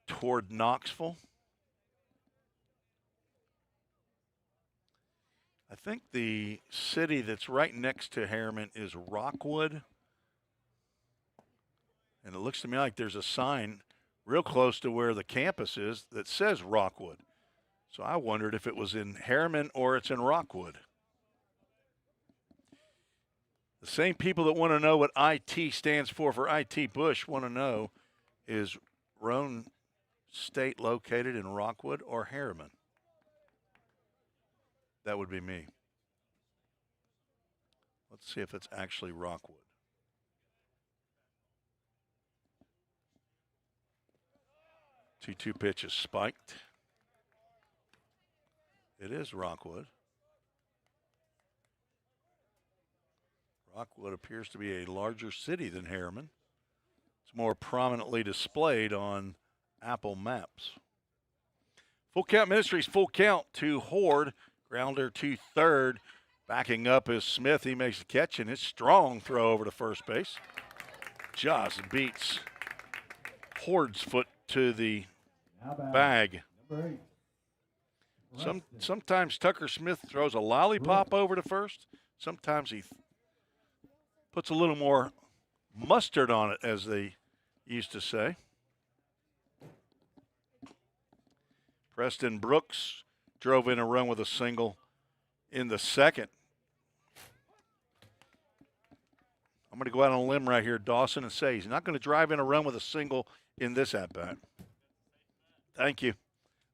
toward Knoxville. I think the city that's right next to Harriman is Rockwood. And it looks to me like there's a sign real close to where the campus is that says Rockwood. So I wondered if it was in Harriman or it's in Rockwood. The same people that want to know what IT stands for IT Bush want to know, is Roan State located in Rockwood or Harriman? That would be me. Let's see if it's actually Rockwood. T2 pitch is spiked. It is Rockwood. Rockwood appears to be a larger city than Harriman. It's more prominently displayed on Apple Maps. Full Count Ministries, full count to Horde. Grounder to third. Backing up is Smith. He makes the catch, and it's strong throw over to first base. Just beats Horde's foot to the bag. Sometimes Tucker Smith throws a lollipop over to first. Sometimes he puts a little more mustard on it, as they used to say. Preston Brooks drove in a run with a single in the second. I'm going to go out on a limb right here, Dawson, and say he's not going to drive in a run with a single in this at-bat. Thank you.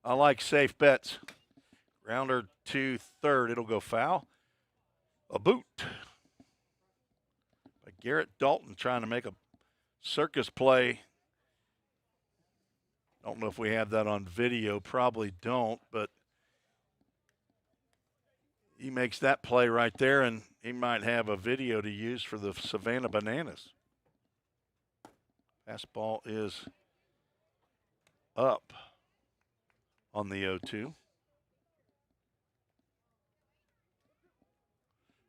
I like safe bets. Grounder to third. It'll go foul. A boot. By Garrett Dalton, trying to make a circus play. Don't know if we have that on video. Probably don't, but he makes that play right there, and he might have a video to use for the Savannah Bananas. Fastball is up on the 0-2.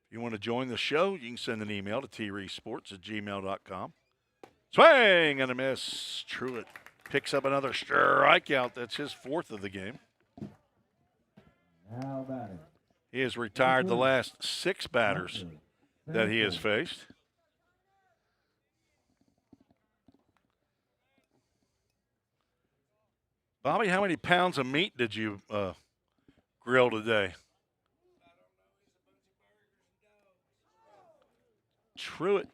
If you want to join the show, you can send an email to treesports@gmail.com. Swing and a miss. Truitt picks up another strikeout. That's his fourth of the game. Now batting. He has retired the last 6 batters that he has faced. Bobby, how many pounds of meat did you grill today? Truitt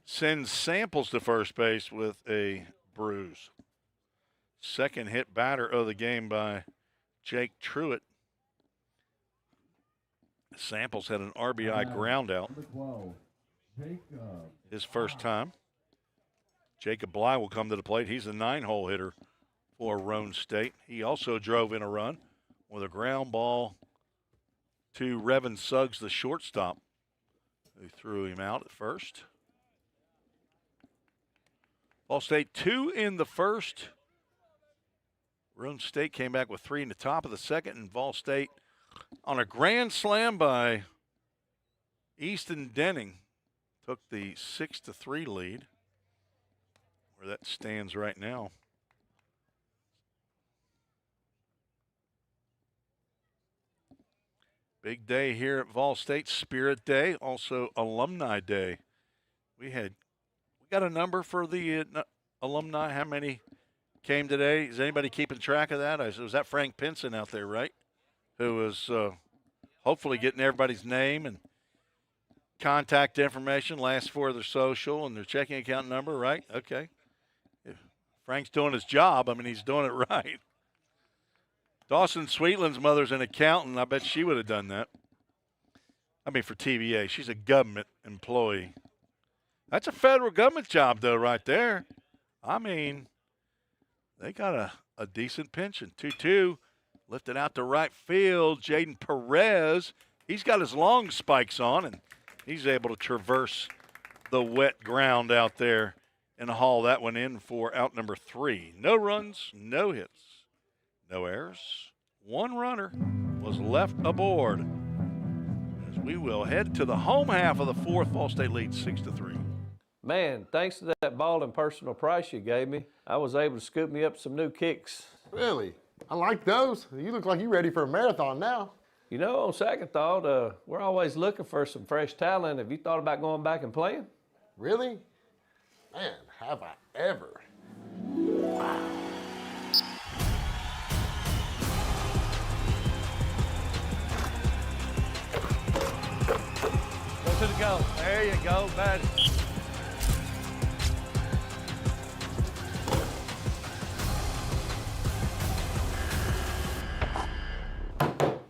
sends Samples to first base with a bruise. Second hit batter of the game by Jake Truitt. Samples had an RBI ground out. His first time. Jacob Bly will come to the plate. He's a 9-hole hitter for Roan State. He also drove in a run with a ground ball to Revan Suggs, the shortstop, who threw him out at first. Ball State 2 in the first. Roan State came back with 3 in the top of the second, and Vol State on a grand slam by Easton Denning took the 6-3 lead, where that stands right now. Big day here at Vol State, Spirit Day, also Alumni Day. We got a number for the alumni. How many came today? Is anybody keeping track of that? Was that Frank Pinson out there, right? Who was hopefully getting everybody's name and contact information, last 4 of their social and their checking account number, right? Okay. If Frank's doing his job, I mean, he's doing it right. Dawson Sweetland's mother's an accountant. I bet she would have done that. I mean, for TVA. She's a government employee. That's a federal government job, though, right there. I mean, they got a decent pension. 2-2, lifted out to right field. Jaden Perez, he's got his long spikes on, and he's able to traverse the wet ground out there and haul that one in for out number 3. No runs, no hits, no errors. One runner was left aboard as we will head to the home half of the fourth. Vol State leads 6-3. Man, thanks to that ball and personal price you gave me, I was able to scoop me up some new kicks. Really? I like those. You look like you're ready for a marathon now. You know, on second thought, we're always looking for some fresh talent. Have you thought about going back and playing? Really? Man, have I ever. Wow. Go to the goal. There you go, buddy.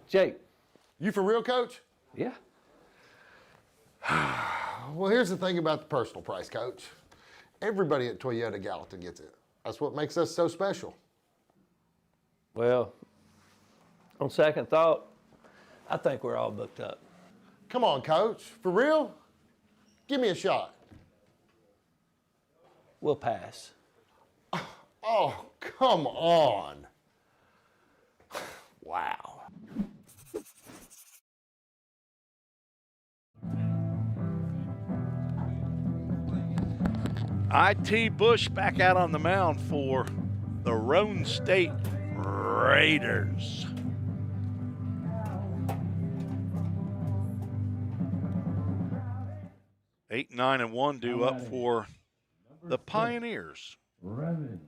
Jake. You for real, Coach? Yeah. Well, here's the thing about the personal price, Coach. Everybody at Toyota Gallatin gets it. That's what makes us so special. Well, on second thought, I think we're all booked up. Come on, Coach. For real? Give me a shot. We'll pass. Oh, come on. Wow. IT Bush back out on the mound for the Roan State Raiders. Eight, 9, and 1 due up for the Pioneers. Revan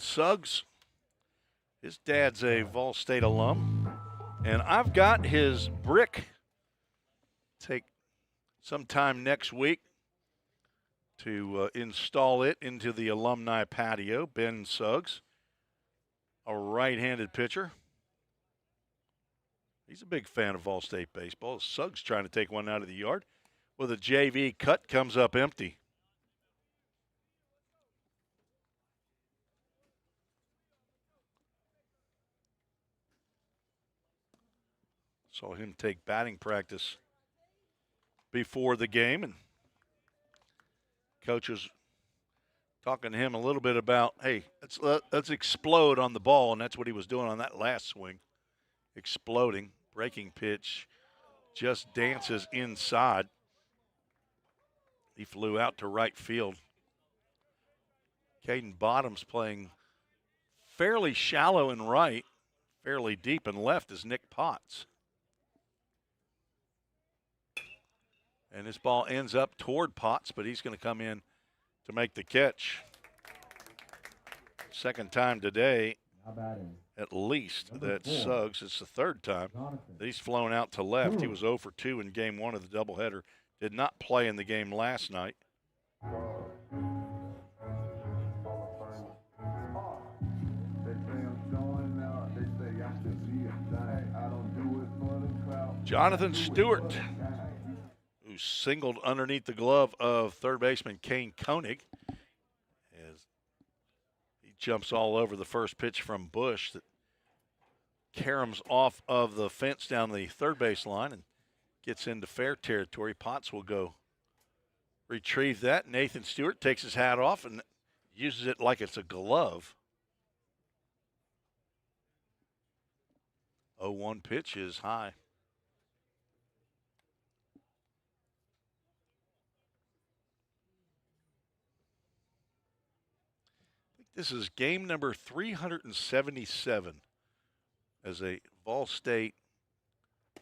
Suggs. His dad's a Vol State alum. And I've got his brick. Take some time next week to install it into the alumni patio. Ben Suggs, a right-handed pitcher. He's a big fan of Vol State baseball. Suggs trying to take one out of the yard with a JV cut, comes up empty. Saw him take batting practice before the game, and coach was talking to him a little bit about, hey, let's explode on the ball, and that's what he was doing on that last swing. Exploding, breaking pitch, just dances inside. He flew out to right field. Caden Bottoms playing fairly shallow in right, fairly deep in left is Nick Potts. And this ball ends up toward Potts, but he's going to come in to make the catch. Second time today, at least, that Suggs. It's the third time that he's flown out to left. He was 0 for 2 in game 1 of the doubleheader. Did not play in the game last night. Jonathan Stewart, who singled underneath the glove of third baseman Kane Koenig, as he jumps all over the first pitch from Bush that caroms off of the fence down the third base line and gets into fair territory. Potts will go retrieve that. Nathan Stewart takes his hat off and uses it like it's a glove. 0-1 pitch is high. This is game number 377 as a Vol State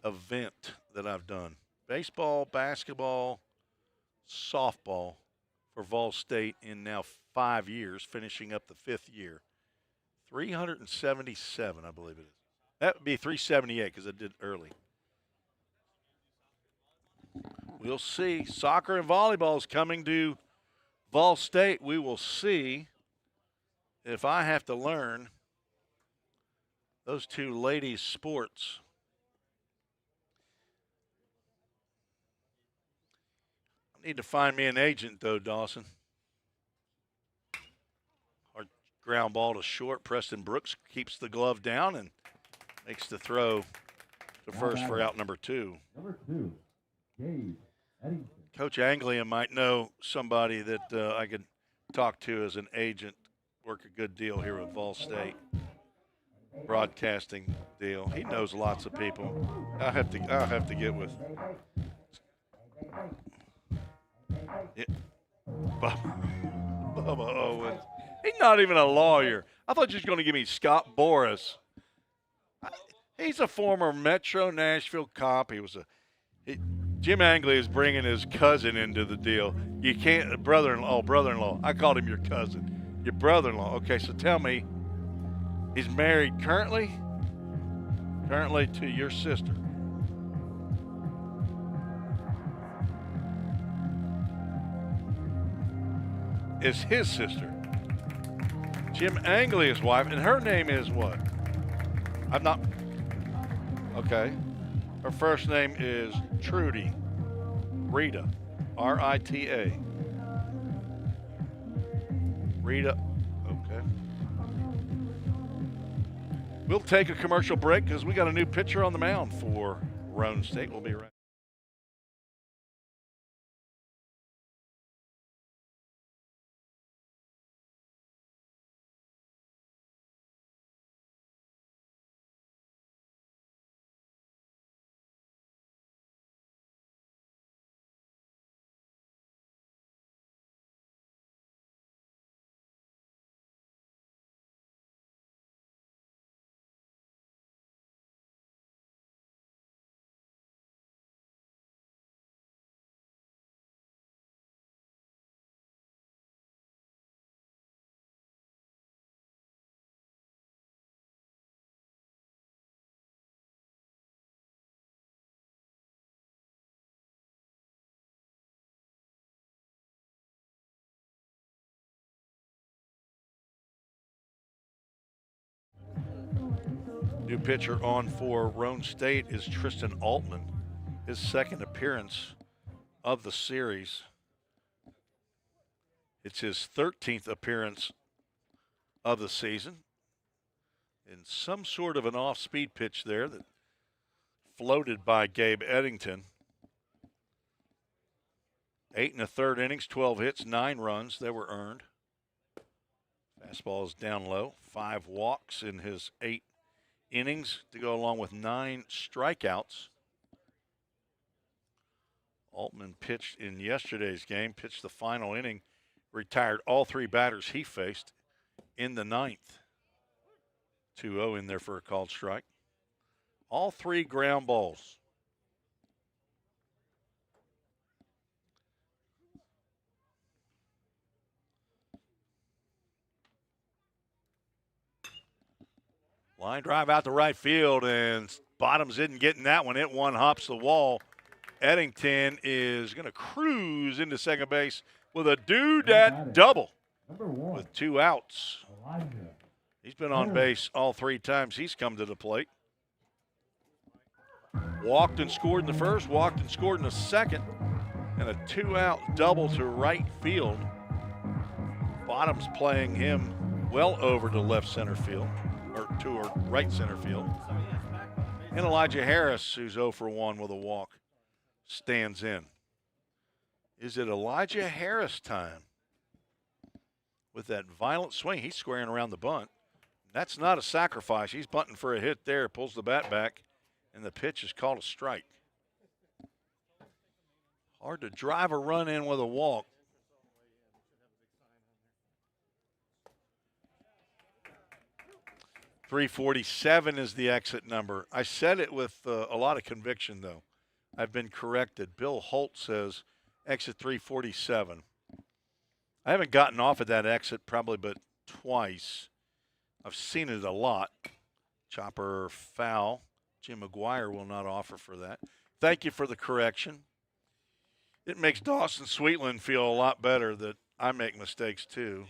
event that I've done. Baseball, basketball, softball for Vol State in now 5 years, finishing up the 5th year. 377, I believe it is. That would be 378 because I did early. We'll see. Soccer and volleyball is coming to Vol State. We will see if I have to learn those two ladies' sports. Need to find me an agent, though, Dawson. Our ground ball to short. Preston Brooks keeps the glove down and makes the throw to first for out number 2. Number 2, Gabe Eddington. Coach Anglia might know somebody that I could talk to as an agent, work a good deal here with Vol State. Broadcasting deal. He knows lots of people. I'll have to get with Bubba Owens. He's not even a lawyer. I thought you was going to give me Scott Boras. He's a former Metro Nashville cop. Jim Anglia is bringing his cousin into the deal. You can't, brother-in-law. I called him your cousin. Your brother-in-law. Okay, so tell me, he's married currently to your sister. Is his sister. Jim Anglia's wife, and her name is what? Okay. Her first name is Trudy. Rita. R-I-T-A. Rita. Okay. We'll take a commercial break because we got a new pitcher on the mound for Roan State. We'll be right back. New pitcher on for Roan State is Tristan Altman, his second appearance of the series. It's his 13th appearance of the season. In some sort of an off-speed pitch there that floated by Gabe Eddington. 8 1/3 innings, 12 hits, 9 runs. They were earned. Fastball is down low. 5 walks in his 8 innings to go along with 9 strikeouts. Altman pitched in yesterday's game, pitched the final inning, retired all 3 batters he faced in the 9th. 2-0 in there for a called strike. All 3 ground balls. Line drive out to right field, and Bottoms isn't getting that one. It one hops the wall. Eddington is going to cruise into second base with a doodad double with 2 outs. He's been on base all 3 times he's come to the plate. Walked and scored in the first, walked and scored in the second, and a 2-out double to right field. Bottoms playing him well over to left center field. Or right center field. And Elijah Harris, who's 0 for 1 with a walk, stands in. Is it Elijah Harris time? With that violent swing, he's squaring around the bunt. That's not a sacrifice. He's bunting for a hit there, pulls the bat back, and the pitch is called a strike. Hard to drive a run in with a walk. .347 is the exit number. I said it with a lot of conviction, though. I've been corrected. Bill Holt says exit 347. I haven't gotten off at that exit probably but twice. I've seen it a lot. Chopper foul. Jim McGuire will not offer for that. Thank you for the correction. It makes Dawson Sweetland feel a lot better that I make mistakes, too.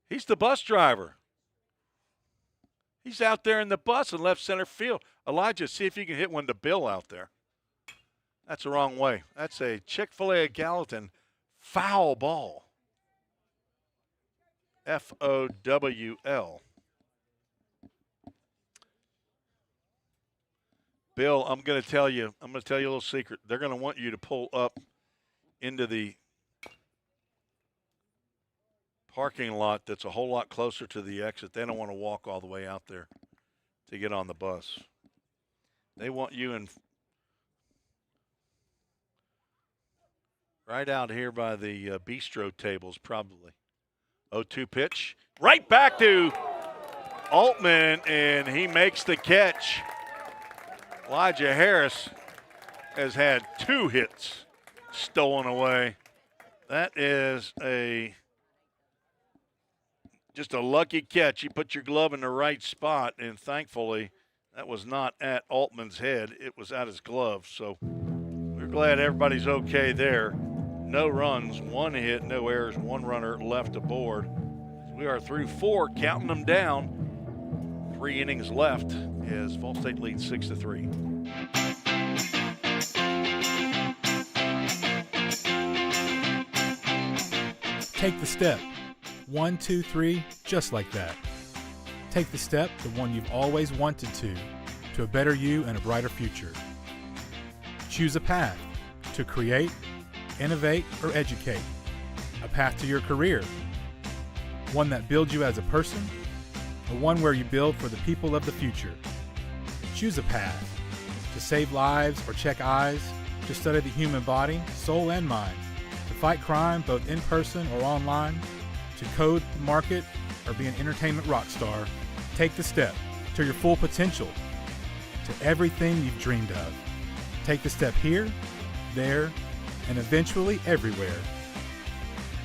He's the bus driver. He's out there in the bus in left center field. Elijah, see if you can hit one to Bill out there. That's the wrong way. That's a Chick-fil-A Gallatin foul ball. F-O-W-L. Bill, I'm going to tell you a little secret. They're going to want you to pull up into the parking lot that's a whole lot closer to the exit. They don't want to walk all the way out there to get on the bus. They want you in right out here by the bistro tables, probably. 0-2 pitch. Right back to Altman, and he makes the catch. Elijah Harris has had 2 hits stolen away. That is just a lucky catch. You put your glove in the right spot, and thankfully that was not at Altman's head. It was at his glove. So we're glad everybody's okay there. No runs, 1 hit, no errors, 1 runner left aboard. We are through 4, counting them down. 3 innings left as Vol State leads 6-3. Take the step. 1, 2, 3, just like that. Take the step, the one you've always wanted to a better you and a brighter future. Choose a path to create, innovate, or educate. A path to your career. One that builds you as a person, or one where you build for the people of the future. Choose a path to save lives or check eyes, to study the human body, soul, and mind, to fight crime both in person or online, to code the market, or be an entertainment rock star. Take the step to your full potential, to everything you've dreamed of. Take the step here, there, and eventually everywhere.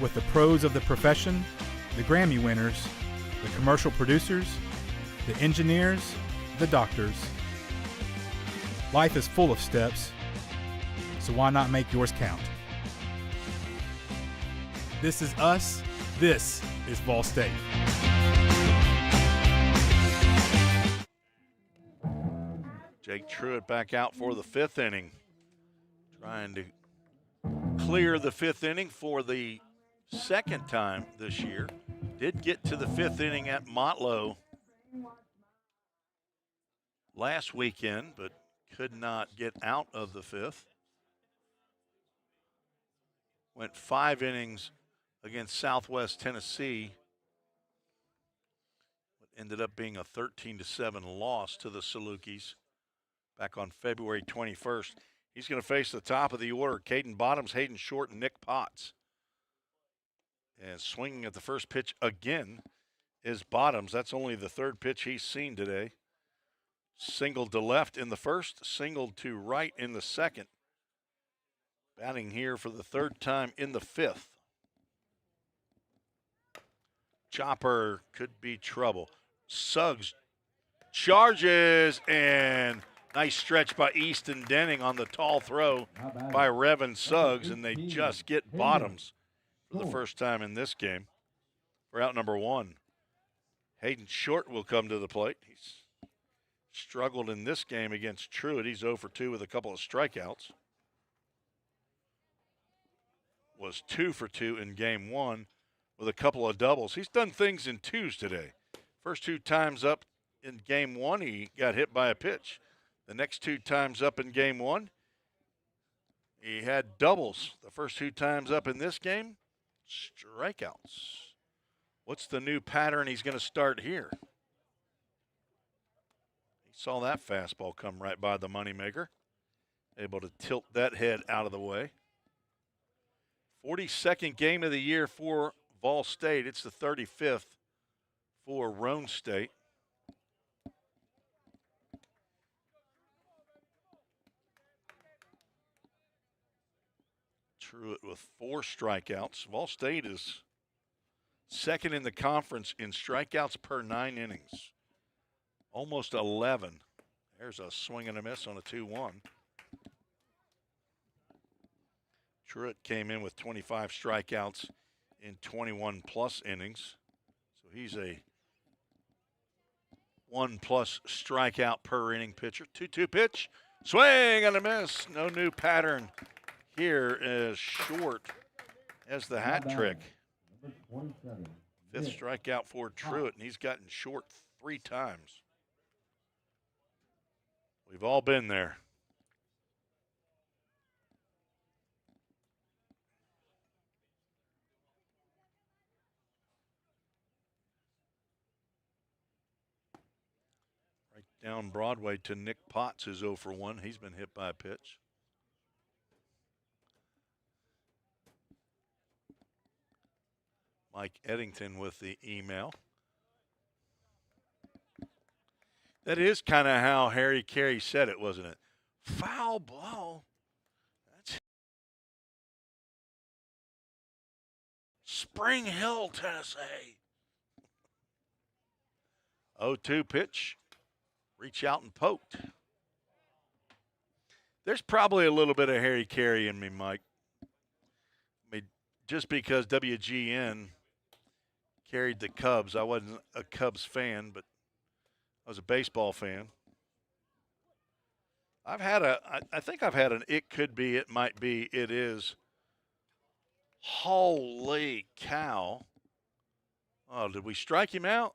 With the pros of the profession, the Grammy winners, the commercial producers, the engineers, the doctors. Life is full of steps, so why not make yours count? This is us. This is Vol State. Jake Truitt back out for the 5th inning. Trying to clear the 5th inning for the 2nd time this year. Did get to the 5th inning at Motlow last weekend, but could not get out of the 5th. Went 5 innings against Southwest Tennessee. What ended up being a 13-7 loss to the Salukis back on February 21st. He's going to face the top of the order, Caden Bottoms, Hayden Short, and Nick Potts. And swinging at the first pitch again is Bottoms. That's only the 3rd pitch he's seen today. Singled to left in the 1st, singled to right in the 2nd. Batting here for the 3rd time in the 5th. Chopper could be trouble. Suggs charges, and nice stretch by Easton Denning on the tall throw by Revan Suggs, and they just get Bottoms for the first time in this game. For out number 1, Hayden Short will come to the plate. He's struggled in this game against Truitt. He's 0 for 2 with a couple of strikeouts. Was 2 for 2 in game 1 with a couple of doubles. He's done things in 2s today. First 2 times up in game 1, he got hit by a pitch. The next 2 times up in game 1, he had doubles. The first 2 times up in this game, strikeouts. What's the new pattern he's going to start here? He saw that fastball come right by the moneymaker. Able to tilt that head out of the way. 42nd game of the year for Vol State. It's the 35th for Roan State. Truitt with 4 strikeouts. Vol State is 2nd in the conference in strikeouts per 9 innings. Almost 11. There's a swing and a miss on a 2-1. Truitt came in with 25 strikeouts in 21-plus innings. So he's a 1+ strikeout per inning pitcher. 2-2 pitch. Swing and a miss. No new pattern here as Short as the hat trick. Number 27. Fifth strikeout for Truitt, and he's gotten Short 3 times. We've all been there. Right down Broadway to Nick Potts, who's 0 for 1. He's been hit by a pitch. Mike Eddington with the email. That is kind of how Harry Carey said it, wasn't it? Foul ball. That's Spring Hill, Tennessee. 0-2 pitch. Reach out and poked. There's probably a little bit of Harry Carey in me, Mike. I mean, just because WGN carried the Cubs. I wasn't a Cubs fan, but I was a baseball fan. I think I've had an it could be, it might be, it is. Holy cow. Oh, did we strike him out?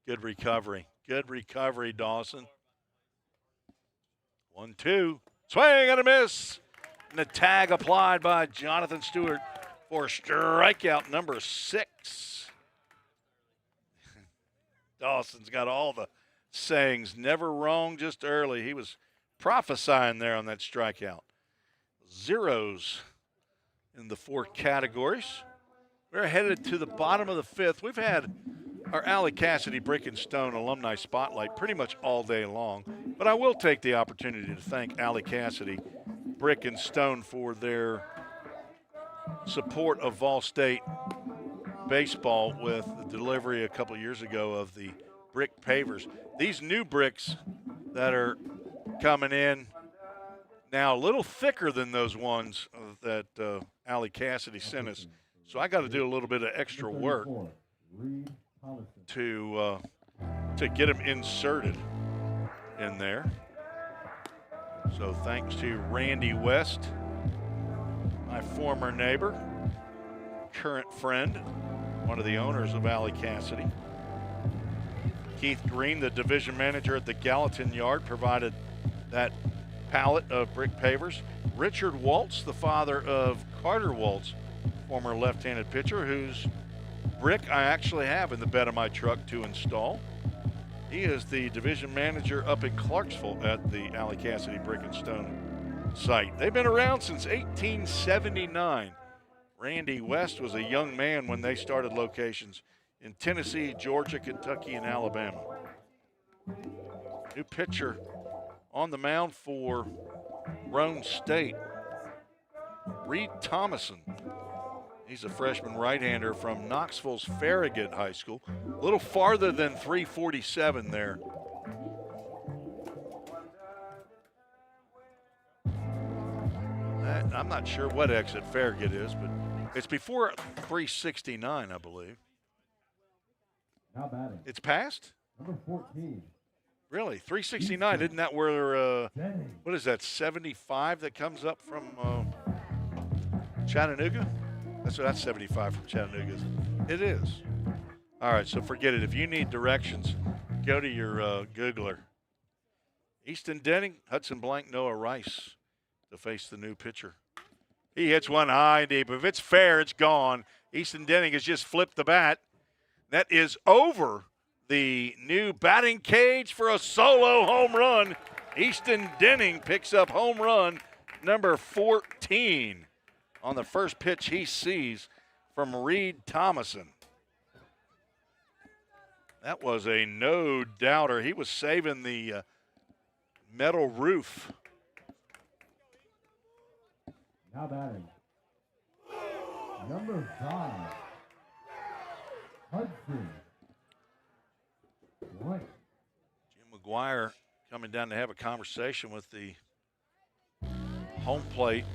Good recovery. Good recovery, Dawson. 1-2. Swing and a miss. And the tag applied by Jonathan Stewart for strikeout number 6. Dawson's got all the sayings. Never wrong, just early. He was prophesying there on that strikeout. Zeros in the 4 categories. We're headed to the bottom of the 5th. We've had our Allie Cassidy Brick and Stone Alumni Spotlight pretty much all day long, but I will take the opportunity to thank Allie Cassidy Brick and Stone for their support of Vol State baseball with the delivery a couple years ago of the brick pavers. These new bricks that are coming in now a little thicker than those ones that Allie Cassidy sent us. So I got to do a little bit of extra work to get them inserted in there. So thanks to Randy West, my former neighbor, current friend, one of the owners of Allie Cassidy. Keith Green, the division manager at the Gallatin Yard, provided that pallet of brick pavers. Richard Waltz, the father of Carter Waltz, former left-handed pitcher, whose brick I actually have in the bed of my truck to install. He is the division manager up in Clarksville at the Allie Cassidy Brick and Stone site. They've been around since 1879. Randy West was a young man when they started locations in Tennessee, Georgia, Kentucky, and Alabama. New pitcher on the mound for Roan State, Reed Thomason. He's a freshman right-hander from Knoxville's Farragut High School. A little farther than 347 there. I'm not sure what exit Farragut is, but it's before 369, I believe. Now batting. It's past? Number 14. Really? 369, isn't that where, what is that, 75 that comes up from Chattanooga? That's 75 from Chattanooga, isn't it? It is. All right, so forget it. If you need directions, go to your Googler. Easton Denning, Hudson Blank, Noah Rice to face the new pitcher. He hits one high and deep. If it's fair, it's gone. Easton Denning has just flipped the bat. That is over the new batting cage for a solo home run. Easton Denning picks up home run number 14 on the first pitch he sees from Reed Thomason. That was a no-doubter. He was saving the metal roof. Now batting. Number 5. Hudson Blank. Jim McGuire coming down to have a conversation with the home plate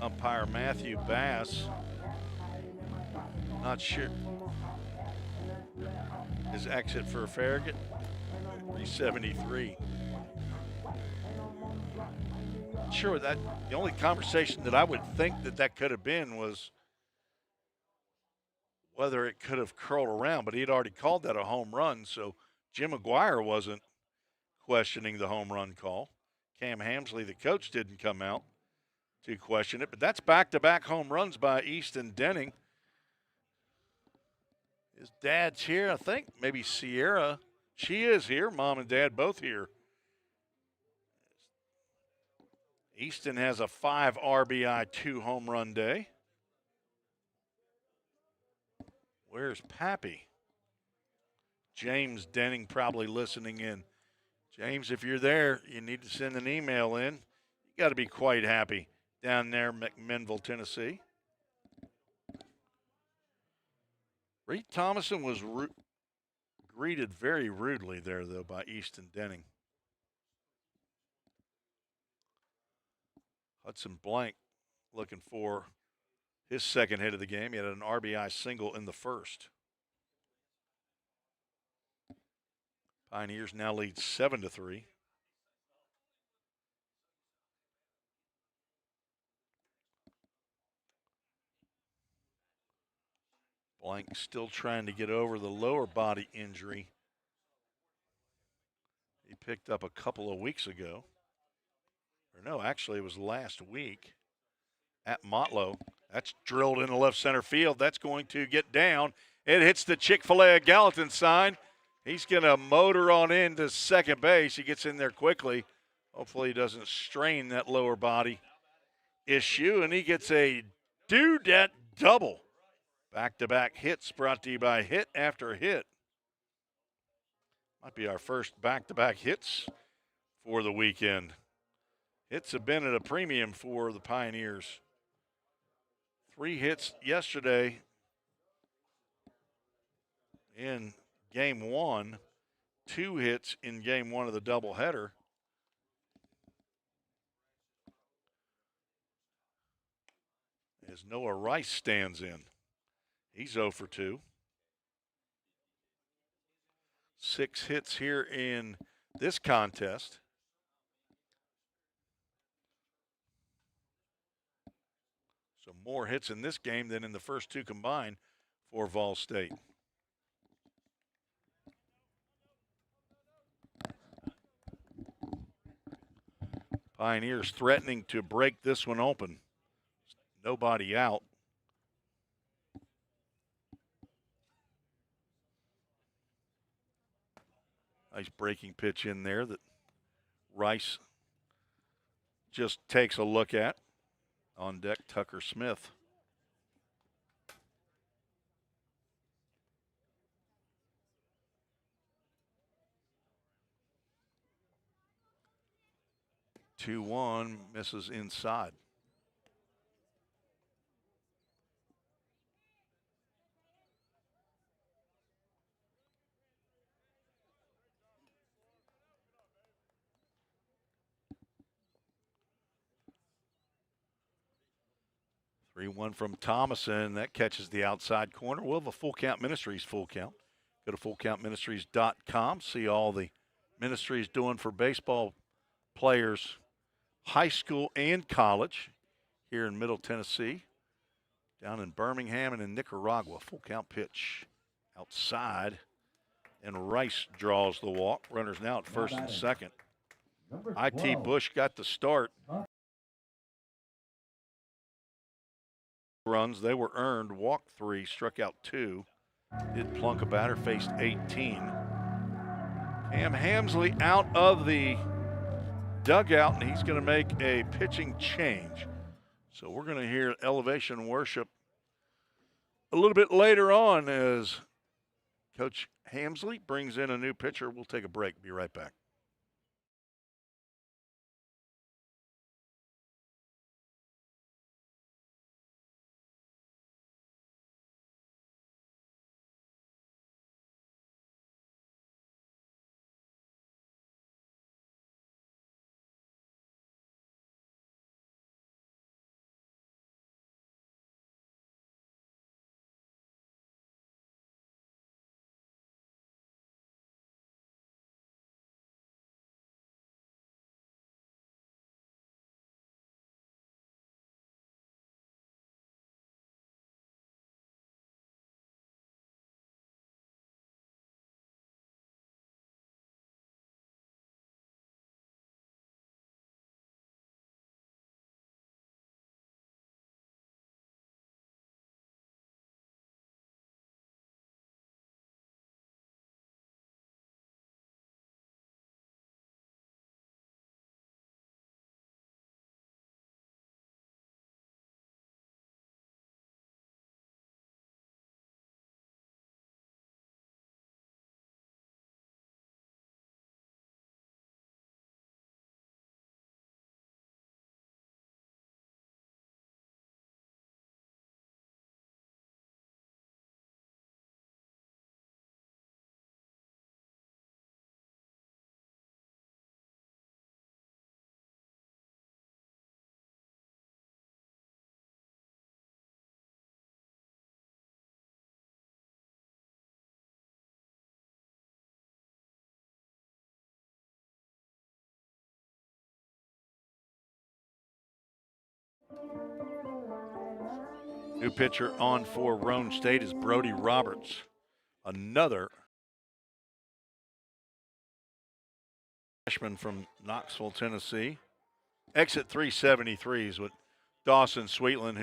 umpire Matthew Bass. Not sure. His exit for Farragut, 373. Sure, that the only conversation that I would think that could have been was whether it could have curled around, but he had already called that a home run, so Jim McGuire wasn't questioning the home run call. Cam Hamsley, the coach, didn't come out to question it, but that's back-to-back home runs by Easton Denning. His dad's here, I think, maybe Sierra. She is here, mom and dad both here. Easton has a 5 RBI, 2 home run day. Where's Pappy? James Denning probably listening in. James, if you're there, you need to send an email in. You got to be quite happy down there in McMinnville, Tennessee. Reed Thomason was greeted very rudely there, though, by Easton Denning. Hudson Blank looking for his second hit of the game. He had an RBI single in the first. Pioneers now lead 7-3. Blank still trying to get over the lower body injury he picked up a couple of weeks ago. Or no, actually it was last week at Motlow. That's drilled into left center field. That's going to get down. It hits the Chick-fil-A Gallatin sign. He's going to motor on into second base. He gets in there quickly. Hopefully he doesn't strain that lower body issue, and he gets a dudette double. Back-to-back hits brought to you by Hit After Hit. Might be our first back-to-back hits for the weekend. Hits have been at a premium for the Pioneers. 3 hits yesterday in game 1, 2 hits in game 1 of the doubleheader. As Noah Rice stands in. He's 0 for 2. 6 hits here in this contest. So more hits in this game than in the first 2 combined for Vol State. Pioneers threatening to break this one open. Nobody out. Nice breaking pitch in there that Rice just takes a look at. On deck, Tucker Smith. Two one misses inside. Three one from Thomason. That catches the outside corner. We'll have a Full Count Ministries full count. Go to fullcountministries.com. See all the ministries doing for baseball players, high school and college, here in Middle Tennessee, down in Birmingham and in Nicaragua. Full count pitch outside, and Rice draws the walk. Runners now at first and second. IT Bush got the start. Runs, they were earned. Walked 3, struck out 2. Did plunk a batter, faced 18. Cam Hamsley out of the dugout, and he's going to make a pitching change. So we're going to hear Elevation Worship a little bit later on as Coach Hamsley brings in a new pitcher. We'll take a break. Be right back. New pitcher on for Roan State is Brody Roberts, another freshman from Knoxville, Tennessee. Exit 373 is with Dawson Sweetland,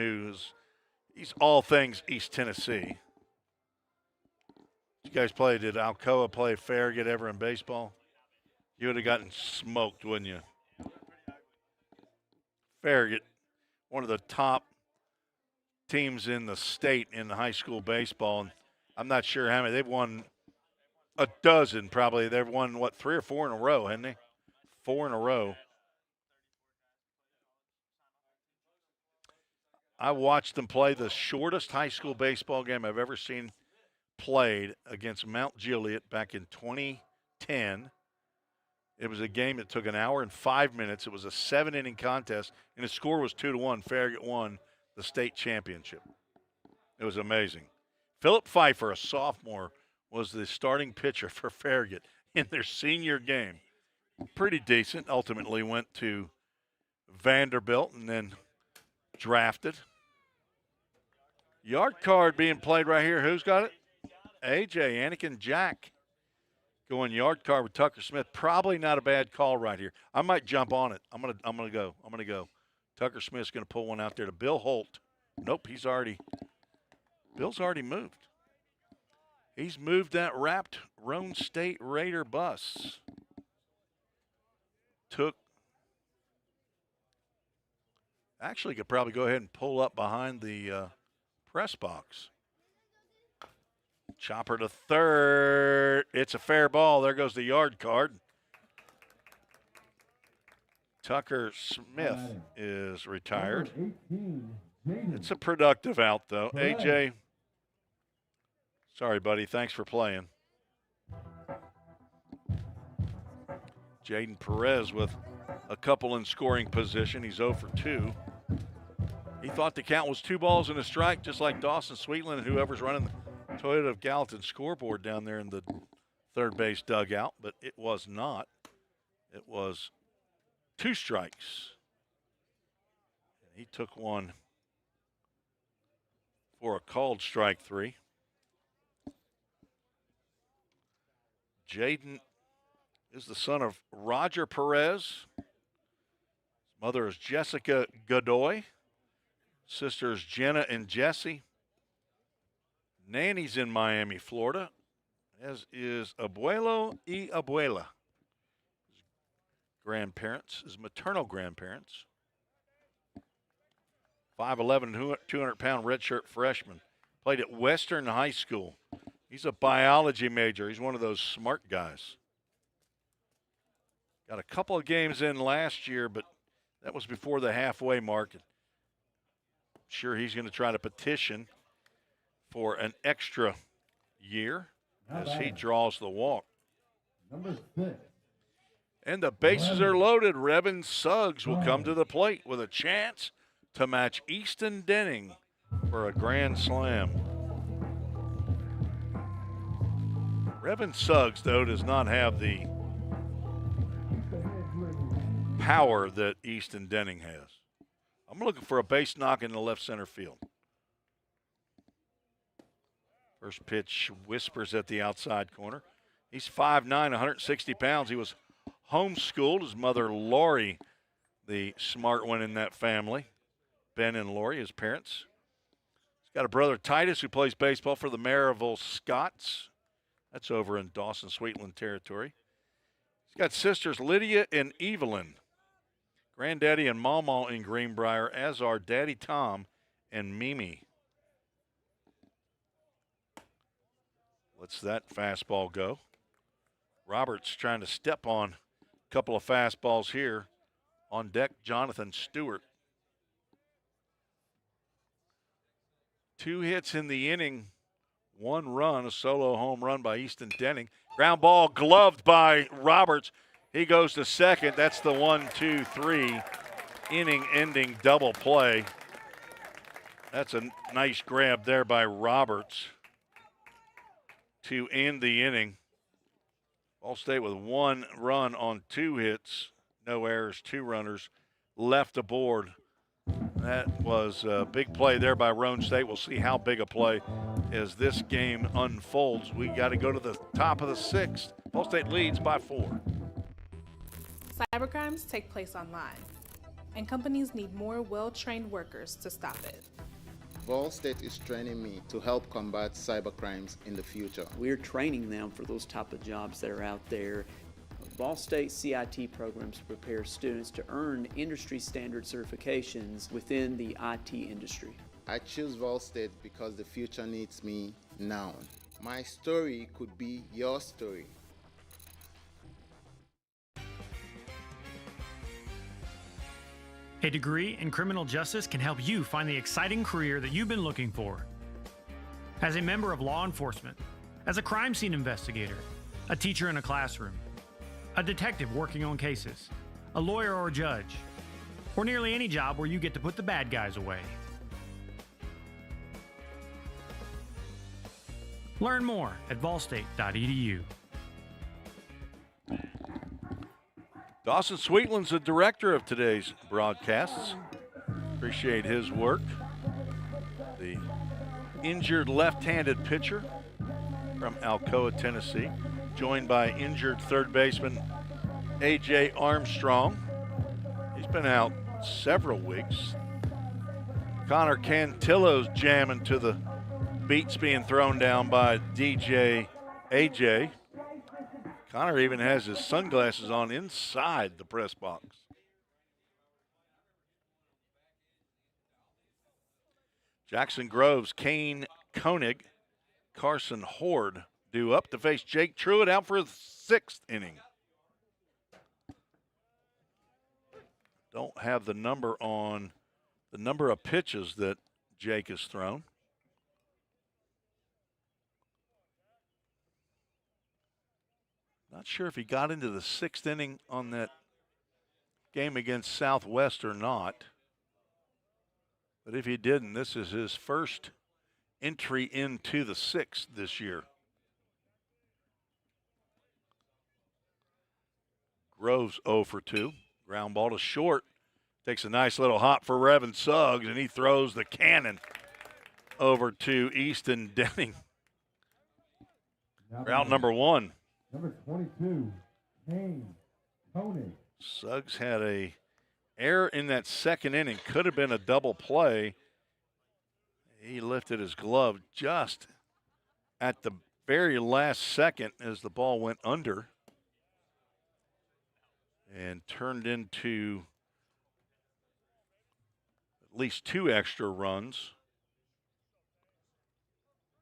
he's all things East Tennessee. You guys did Alcoa play Farragut ever in baseball? You would have gotten smoked, wouldn't you? Farragut, one of the top teams in the state in high school baseball. And I'm not sure how many. They've won a dozen probably. They've won, 3 or 4 in a row, haven't they? 4 in a row. I watched them play the shortest high school baseball game I've ever seen played against Mount Juliet back in 2010. It was a game that took 1 hour and 5 minutes. It was a 7-inning contest, and the score was 2-1. Farragut won the state championship. It was amazing. Philip Pfeiffer, a sophomore, was the starting pitcher for Farragut in their senior game. Pretty decent. Ultimately went to Vanderbilt and then drafted. Yard card being played right here. Who's got it? AJ, Anakin Jack. Going yard card with Tucker Smith. Probably not a bad call right here. I might jump on it. I'm gonna go. Tucker Smith's gonna pull one out there to Bill Holt. Nope, Bill's already moved. He's moved that wrapped Roan State Raider bus. Actually could probably go ahead and pull up behind the press box. Chopper to third. It's a fair ball. There goes the yard card. Tucker Smith is retired. It's a productive out, though. AJ, sorry, buddy. Thanks for playing. Jaden Perez with a couple in scoring position. He's 0 for 2. He thought the count was 2 balls and a strike, just like Dawson Sweetland and whoever's running the Toyota of Gallatin scoreboard down there in the third base dugout, but it was not. It was 2 strikes. He took one for a called strike 3. Jaden is the son of Roger Perez. His mother is Jessica Godoy. Sisters Jenna and Jesse. Nanny's in Miami, Florida, as is Abuelo y Abuela. His grandparents, his maternal grandparents. 5'11", 200-pound redshirt freshman. Played at Western High School. He's a biology major. He's one of those smart guys. Got a couple of games in last year, but that was before the halfway mark. Sure, he's going to try to petition for an extra year as he draws the walk. Number 6. And the bases are loaded. Revin Suggs will come to the plate with a chance to match Easton Denning for a grand slam. Revin Suggs, though, does not have the power that Easton Denning has. I'm looking for a base knock in the left center field. First pitch whispers at the outside corner. He's 5'9", 160 pounds. He was homeschooled. His mother, Lori, the smart one in that family. Ben and Lori, his parents. He's got a brother, Titus, who plays baseball for the Maryville Scots. That's over in Dawson Sweetland territory. He's got sisters, Lydia and Evelyn. Granddaddy and Mama in Greenbrier, as are Daddy Tom and Mimi. Lets that fastball go. Roberts trying to step on a couple of fastballs here. On deck, Jonathan Stewart. 2 hits in the inning, 1 run, a solo home run by Easton Denning. Ground ball gloved by Roberts. He goes to second. That's the 1-2-3 inning-ending double play. That's a nice grab there by Roberts to end the inning. Ball State with 1 run on 2 hits, no errors, 2 runners left aboard That was a big play there by Roan State. We'll see how big a play as this game unfolds. We got to go to the top of the 6th. Ball State leads by 4. Cybercrimes take place online, and companies need more well-trained workers to stop it. Ball State is training me to help combat cybercrimes in the future. We're training them for those type of jobs that are out there. Ball State CIT programs prepare students to earn industry standard certifications within the IT industry. I choose Ball State because the future needs me now. My story could be your story. A degree in criminal justice can help you find the exciting career that you've been looking for. As a member of law enforcement, as a crime scene investigator, a teacher in a classroom, a detective working on cases, a lawyer or a judge, or nearly any job where you get to put the bad guys away. Learn more at ballstate.edu. Dawson Sweetland's the director of today's broadcasts. Appreciate his work. The injured left-handed pitcher from Alcoa, Tennessee, joined by injured third baseman A.J. Armstrong. He's been out several weeks. Connor Cantillo's jamming to the beats being thrown down by DJ A.J. Connor even has his sunglasses on inside the press box. Jackson Groves, Kane Koenig, Carson Horde due up to face Jake Truitt out for his 6th inning. Don't have the number on the number of pitches that Jake has thrown. Not sure if he got into the 6th inning on that game against Southwest or not. But if he didn't, this is his first entry into the 6th this year. Groves 0 for 2. Ground ball to short. Takes a nice little hop for Revan Suggs, and he throws the cannon over to Easton Denning. Route number 1. Number 22, Kane Koenig. Suggs had a error in that 2nd inning. Could have been a double play. He lifted his glove just at the very last second as the ball went under and turned into at least 2 extra runs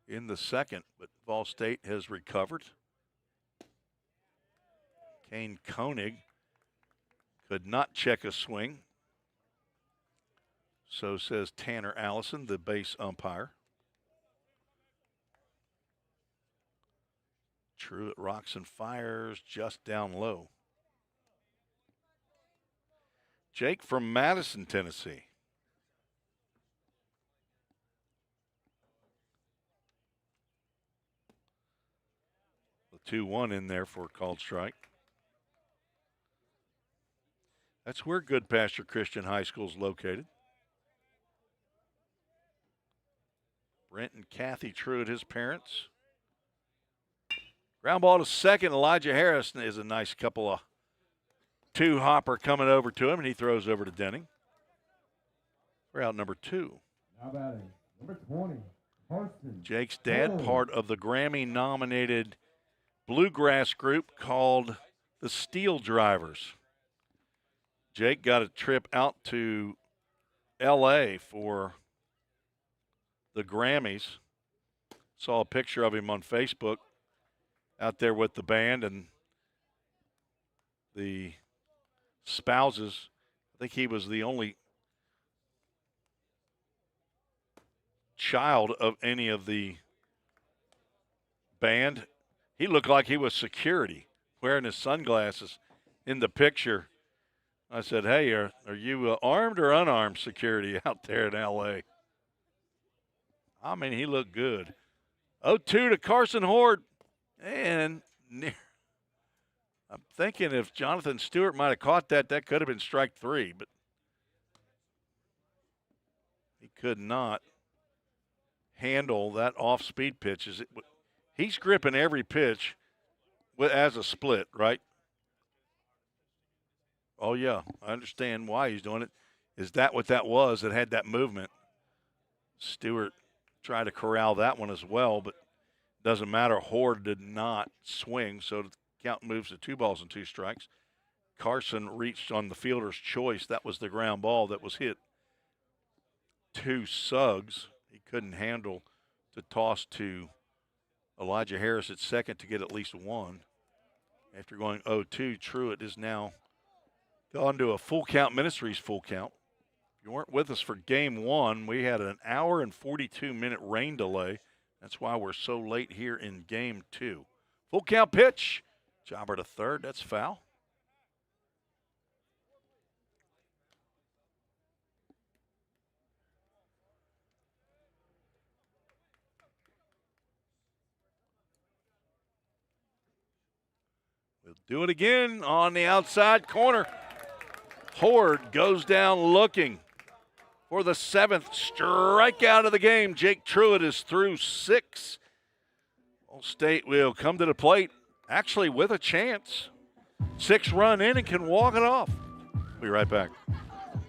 in the 2nd, but Ball State has recovered. Kane Koenig could not check a swing. So says Tanner Allison, the base umpire. Truitt rocks and fires just down low. Jake from Madison, Tennessee. The 2-1 in there for a called strike. That's where Goodpasture Christian High School is located. Brent and Kathy Truitt, his parents. Ground ball to second. Elijah Harris is a nice couple of 2-hopper coming over to him, and he throws over to Denning. We're out number 2. Now batting, number 20, Carson. Jake's dad, part of the Grammy-nominated bluegrass group called the Steel Drivers. Jake got a trip out to L.A. for the Grammys. Saw a picture of him on Facebook out there with the band and the spouses. I think he was the only child of any of the band. He looked like he was security, wearing his sunglasses in the picture. I said, hey, are you armed or unarmed security out there in L.A.? I mean, he looked good. 0-2 to Carson Horde. And I'm thinking if Jonathan Stewart might have caught that, that could have been strike 3. But could not handle that off-speed pitch. He's gripping every pitch as a split, right? Oh, yeah, I understand why he's doing it. Is that what that was that had that movement? Stewart tried to corral that one as well, but doesn't matter. Horde did not swing, so the count moves to 2 balls and 2 strikes. Carson reached on the fielder's choice. That was the ground ball that was hit 2 Suggs. He couldn't handle to toss to Elijah Harris at second to get at least 1. After going 0-2, Truitt is now gone to a full count, Ministries full count. If you weren't with us for game 1, we had an hour and 42-minute rain delay. That's why we're so late here in game 2. Full count pitch. Jobber to third. That's foul. We'll do it again on the outside corner. Horde goes down looking for the 7th strikeout of the game. Jake Truitt is through 6. All State will come to the plate, actually with a chance. 6-run inning, can walk it off. Be right back.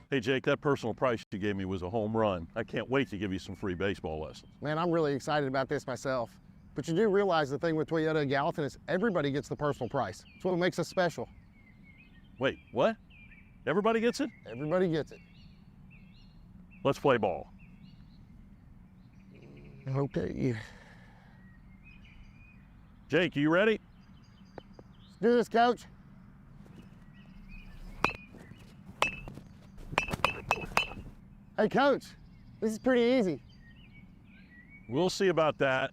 Hey, Jake, that personal price you gave me was a home run. I can't wait to give you some free baseball lessons. Man, I'm really excited about this myself. But you do realize the thing with Toyota of Gallatin is everybody gets the personal price. That's what makes us special. Wait, what? Everybody gets it? Everybody gets it. Let's play ball. Okay. Jake, you ready? Let's do this, Coach. Hey, Coach, this is pretty easy. We'll see about that.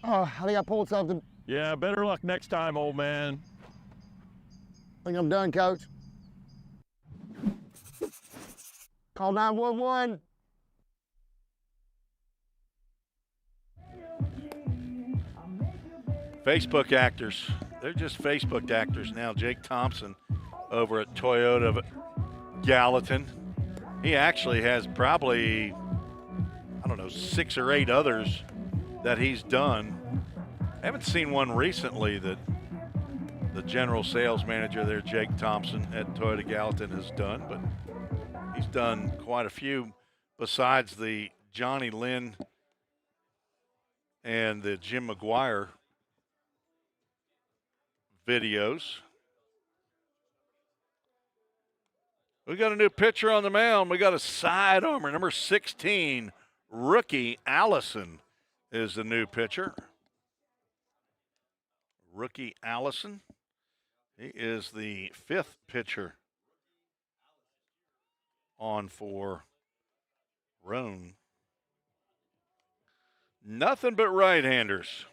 Oh, I think I pulled something. Yeah, better luck next time, old man. I think I'm done, Coach. Call 911. Facebook actors. They're just Facebook actors now. Jake Thompson over at Toyota of Gallatin. He actually has probably, 6 or 8 others that he's done. I haven't seen one recently that the general sales manager there, Jake Thompson at Toyota Gallatin, has done, but he's done quite a few besides the Johnny Lynn and the Jim McGuire videos. We got a new pitcher on the mound. We got a side armor, number 16, rookie Allison is the new pitcher. Rookie Allison. He is the 5th pitcher on for Roan. Nothing but right-handers.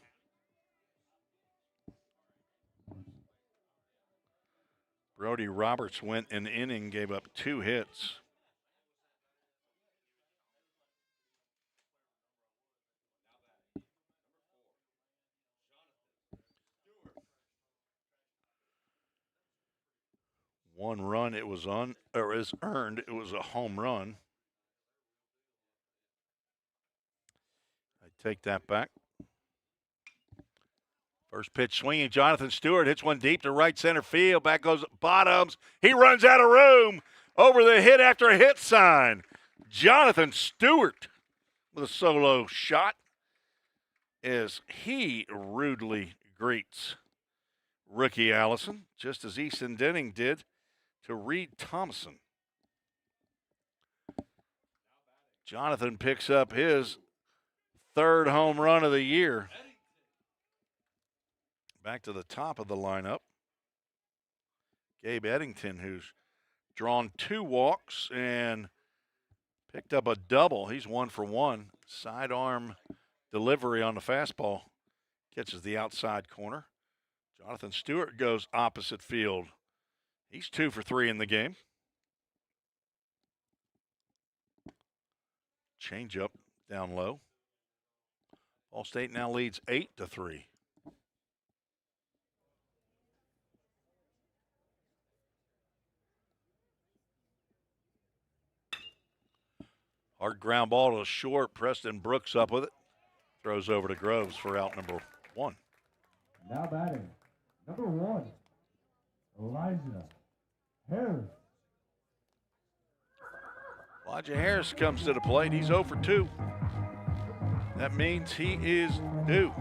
Brody Roberts went an inning, gave up 2 hits. One run it was on, or is earned. It was a home run. I take that back. First pitch swinging. Jonathan Stewart hits one deep to right center field. Back goes Bottoms. He runs out of room over the hit after a hit sign. Jonathan Stewart with a solo shot as he rudely greets rookie Allison, just as Easton Denning did to Reed Thompson. Jonathan picks up his 3rd home run of the year. Back to the top of the lineup. Gabe Eddington, who's drawn 2 walks and picked up a double. He's 1 for 1. Sidearm delivery on the fastball. Catches the outside corner. Jonathan Stewart goes opposite field. He's 2 for 3 in the game. Change up down low. Ball State now leads 8-3. Hard ground ball to short. Preston Brooks up with it. Throws over to Groves for out number 1. Now batting, number 1, Elijah Harris. Elijah Harris comes to the plate. He's 0 for 2. That means he is due.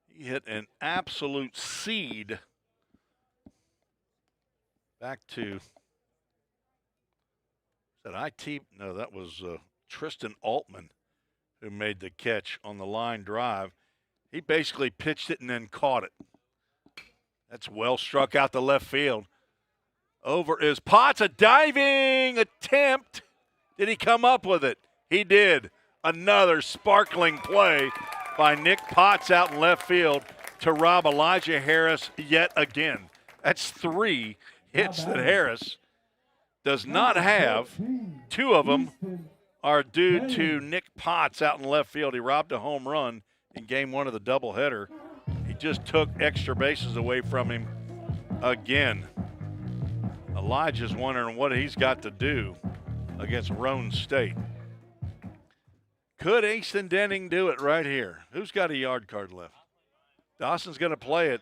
He hit an absolute seed. Back to, said IT, no, that was Tristan Altman who made the catch on the line drive. He basically pitched it and then caught it. That's well struck out to left field. Over is Potts, a diving attempt. Did he come up with it? He did. Another sparkling play by Nick Potts out in left field to rob Elijah Harris yet again. That's 3 hits that Harris does not have. 2 of them are due to Nick Potts out in left field. He robbed a home run in game 1 of the doubleheader. He just took extra bases away from him again. Elijah's wondering what he's got to do against Roane State. Could Easton Denning do it right here? Who's got a yard card left? Dawson's going to play it.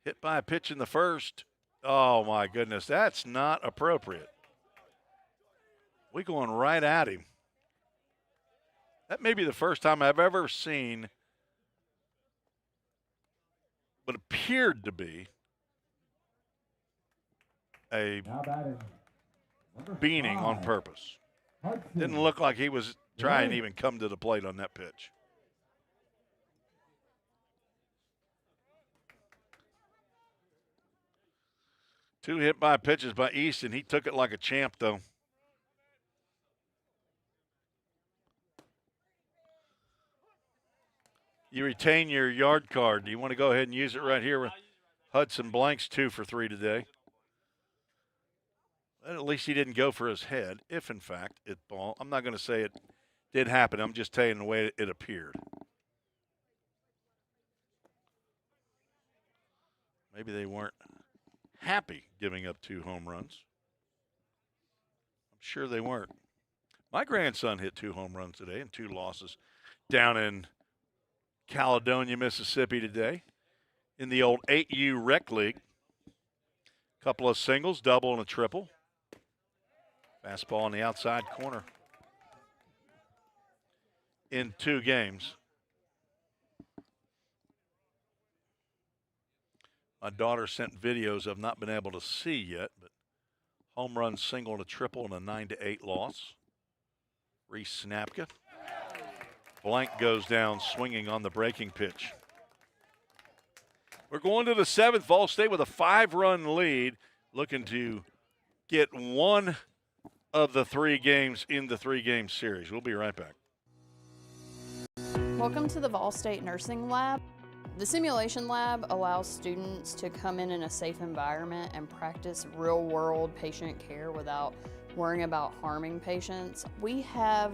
Hit by a pitch in the first. Oh, my goodness. That's not appropriate. We going right at him. That may be the first time I've ever seen what appeared to be a beaning on purpose. Didn't look like he was trying to even come to the plate on that pitch. Two hit by pitches by Easton. He took it like a champ, though. You retain your yard card. Do you want to go ahead and use it right here with Hudson Blank's 2 for 3 today? At least he didn't go for his head, if in fact it ball. I'm not going to say it did happen. I'm just telling you the way it appeared. Maybe they weren't happy giving up 2 home runs. I'm sure they weren't. My grandson hit 2 home runs today and 2 losses down in Caledonia, Mississippi today in the old 8U Rec League. Couple of singles, double and a triple. Fastball on the outside corner in 2 games. My daughter sent videos I've not been able to see yet, but home run, single, and a triple, and a 9-8 loss. Reese Snapka. Blank goes down swinging on the breaking pitch. We're going to the 7th. Ball State with a 5-run lead, looking to get 1 of the 3 games in the 3-game series. We'll be right back. Welcome to the Vol State Nursing Lab. The simulation lab allows students to come in a safe environment and practice real-world patient care without worrying about harming patients. We have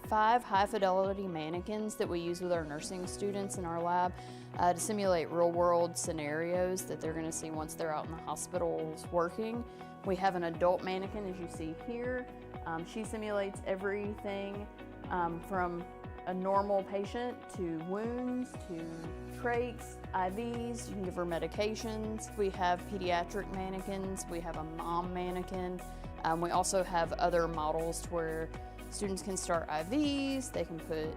5 high-fidelity mannequins that we use with our nursing students in our lab to simulate real-world scenarios that they're going to see once they're out in the hospitals working. We have an adult mannequin, as you see here. She simulates everything from a normal patient to wounds to trachs, IVs. You can give her medications. We have pediatric mannequins. We have a mom mannequin. We also have other models where students can start IVs. They can put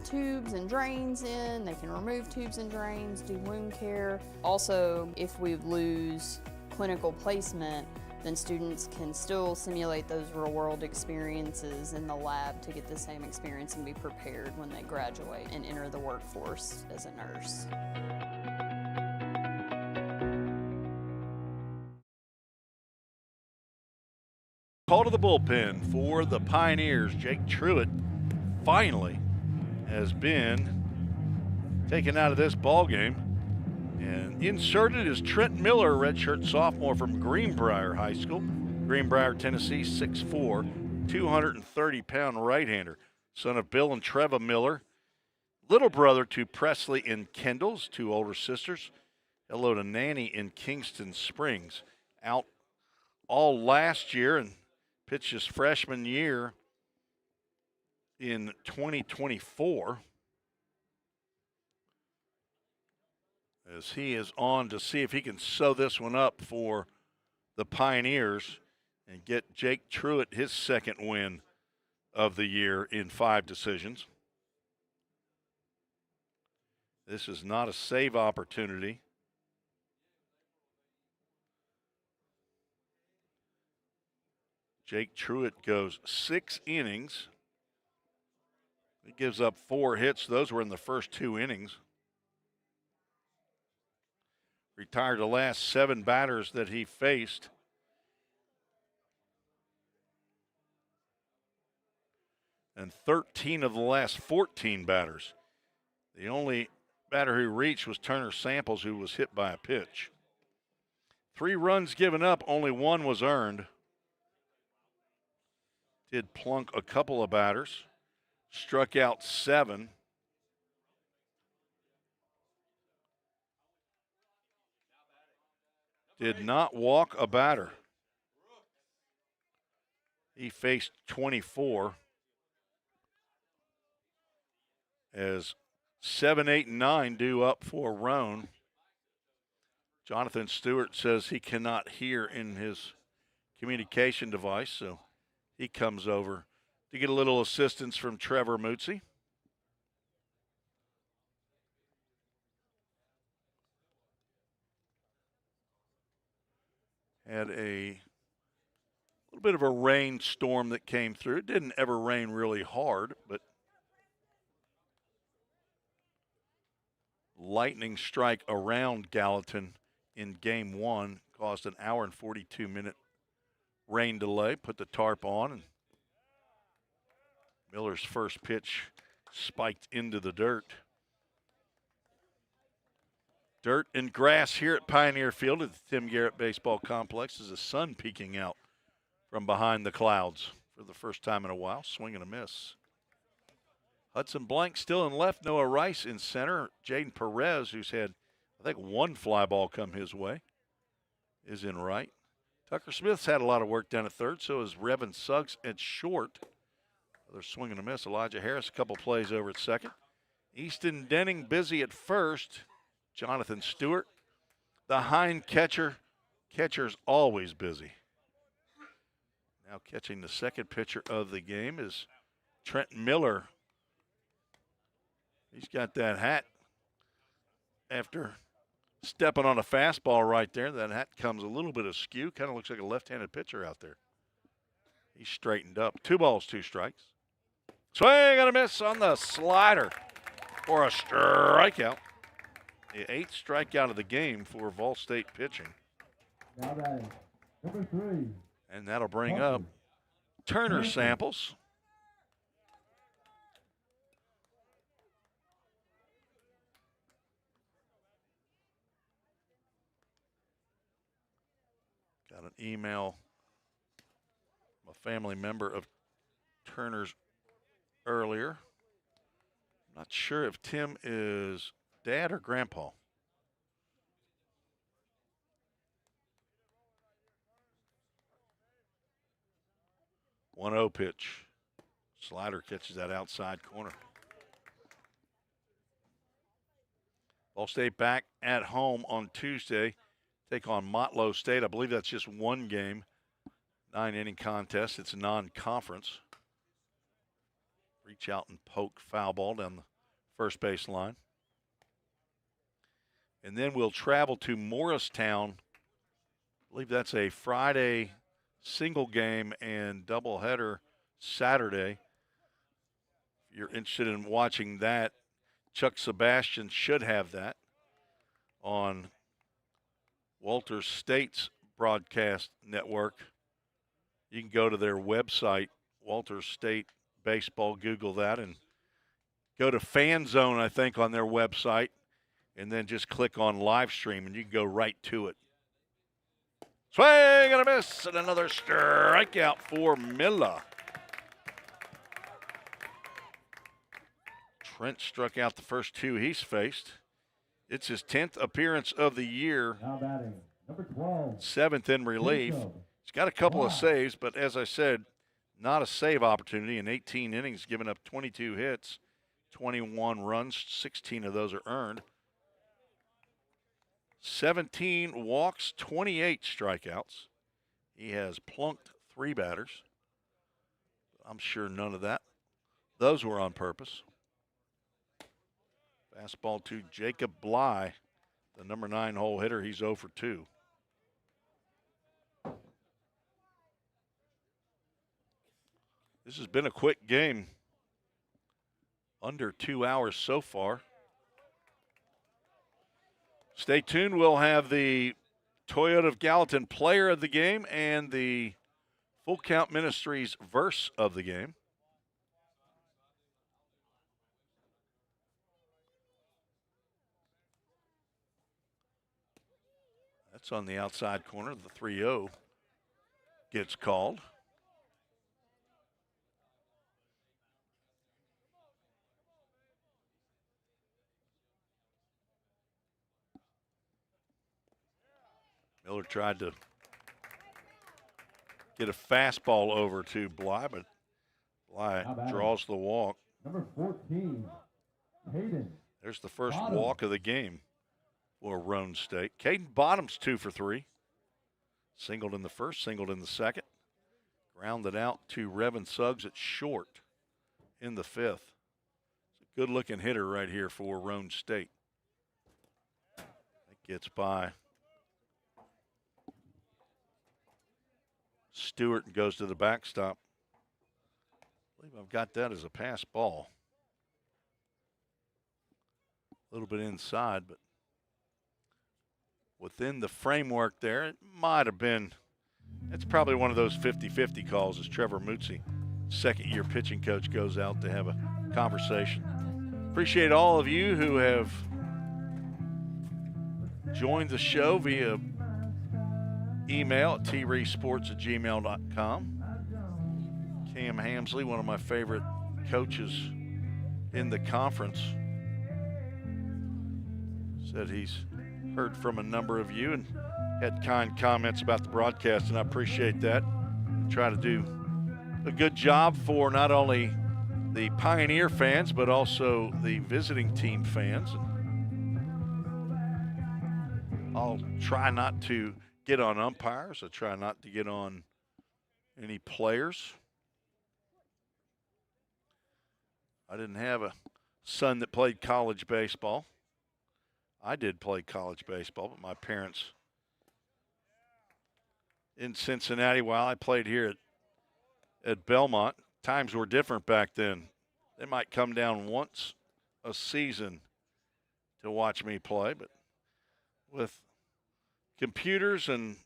tubes and drains in. They can remove tubes and drains, do wound care. Also, if we lose clinical placement, then students can still simulate those real-world experiences in the lab to get the same experience and be prepared when they graduate and enter the workforce as a nurse. Call to the bullpen for the Pioneers. Jake Truitt finally has been taken out of this ball game. And inserted is Trent Miller, redshirt sophomore from Greenbrier High School. Greenbrier, Tennessee, 6'4", 230-pound right-hander. Son of Bill and Treva Miller. Little brother to Presley and Kendall's, 2 older sisters. Hello to Nanny in Kingston Springs. Out all last year and pitched his freshman year in 2024. As he is on to see if he can sew this one up for the Pioneers and get Jake Truitt his second win of the year in 5 decisions. This is not a save opportunity. Jake Truitt goes 6 innings. He gives up 4 hits. Those were in the first 2 innings. Retired the last 7 batters that he faced. And 13 of the last 14 batters. The only batter who reached was Turner Samples, who was hit by a pitch. 3 runs given up, only 1 was earned. Did plunk a couple of batters. Struck out 7. Did not walk a batter. He faced 24. As 7, 8, and 9 due up for Roan. Jonathan Stewart says he cannot hear in his communication device, so he comes over to get a little assistance from Trevor Mootsie. Had a little bit of a rainstorm that came through. It didn't ever rain really hard, but lightning strike around Gallatin in game 1 caused an hour and 42-minute rain delay. Put the tarp on, and Miller's first pitch spiked into the dirt. Dirt and grass here at Pioneer Field at the Tim Garrett Baseball Complex as the sun peeking out from behind the clouds for the first time in a while. Swing and a miss. Hudson Blank still in left. Noah Rice in center. Jaden Perez, who's had, I think, 1 fly ball come his way, is in right. Tucker Smith's had a lot of work done at third, so is Revin Suggs at short. Another swing and a miss. Elijah Harris, a couple plays over at second. Easton Denning busy at first. Jonathan Stewart, the hind catcher. Catcher's always busy. Now catching the second pitcher of the game is Trent Miller. He's got that hat after stepping on a fastball right there. That hat comes a little bit askew. Kind of looks like a left-handed pitcher out there. He's straightened up. 2 balls, 2 strikes. Swing and a miss on the slider for a strikeout. The 8th strikeout of the game for Vol State pitching. Now batting, number 3. And that'll bring up Turner Samples. Got an email from a family member of Turner's earlier. Not sure if Tim is dad or grandpa. One 0 pitch. Slider catches that outside corner. Ball State back at home on Tuesday. Take on Motlow State. I believe that's just 1 game. 9-inning contest. It's a non-conference. Reach out and poke foul ball down the first base line. And then we'll travel to Morristown. I believe that's a Friday single game and doubleheader Saturday. If you're interested in watching that, Chuck Sebastian should have that on Walters State's broadcast network. You can go to their website, Walters State Baseball, Google that, and Go to Fan Zone, I think, on their website, and then just click on live stream, and you can go right to it. Swing and a miss, and another strikeout for Miller. Trent struck out the first two he's faced. It's his 10th appearance of the year, Now batting, number 12. 7th in relief. He's got a couple of saves, but as I said, not a save opportunity. In 18 innings, giving up 22 hits, 21 runs, 16 of those are earned. 17 walks, 28 strikeouts. He has plunked 3 batters. I'm sure none of those were on purpose. Fastball to Jacob Bly, the number 9 hole hitter. He's 0 for 2. This has been a quick game. Under 2 hours so far. Stay tuned. We'll have the Toyota of Gallatin player of the game and the Full Count Ministries verse of the game. That's on the outside corner. The 3-0 gets called. Miller tried to get a fastball over to Bly, but Bly draws the walk. Number 14, Hayden. There's the first Bottom. walk of the game for Roan State. Caden Bottoms 2 for 3. Singled in the first, singled in the second. Grounded out to Revin Suggs at short in the 5th. It's a good-looking hitter right here for Roan State. That gets by Stewart and goes to the backstop. I believe I've got that as a pass ball. A little bit inside, but within the framework there, it might have been. It's probably one of those 50-50 calls as Trevor Mootsie, second-year pitching coach, goes out to have a conversation. Appreciate all of you who have joined the show via email at treesports@gmail.com. Cam Hamsley, one of my favorite coaches in the conference, said he's heard from a number of you and had kind comments about the broadcast, and I appreciate that. Try to do a good job for not only the Pioneer fans, but also the visiting team fans. I'll try not to get on umpires. I try not to get on any players. I didn't have a son that played college baseball. I did play college baseball, but my parents in Cincinnati, while I played here at Belmont, times were different back then. They might come down once a season to watch me play, but with computers and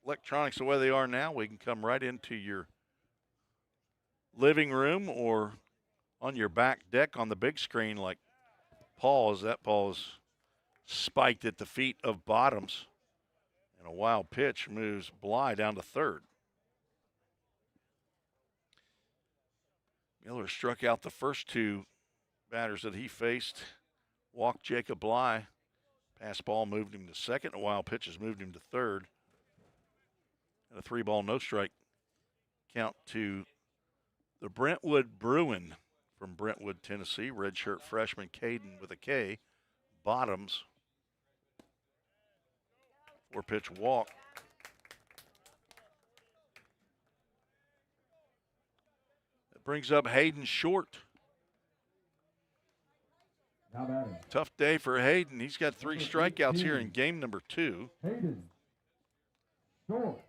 electronics the way they are now, we can come right into your living room or on your back deck on the big screen like Paul, as that ball is spiked at the feet of Bottoms. And a wild pitch moves Bly down to third. Miller struck out the first 2 batters that he faced. Walked Jacob Bly. Pass ball moved him to second. A wild pitch has moved him to third. And a 3-ball no-strike count to the Brentwood Bruin from Brentwood, Tennessee. Redshirt freshman Caden with a K. Bottoms. 4-pitch walk. That brings up Hayden Short. Now batting. Tough day for Hayden. He's got 3 strikeouts here in game number 2. Hayden. Short.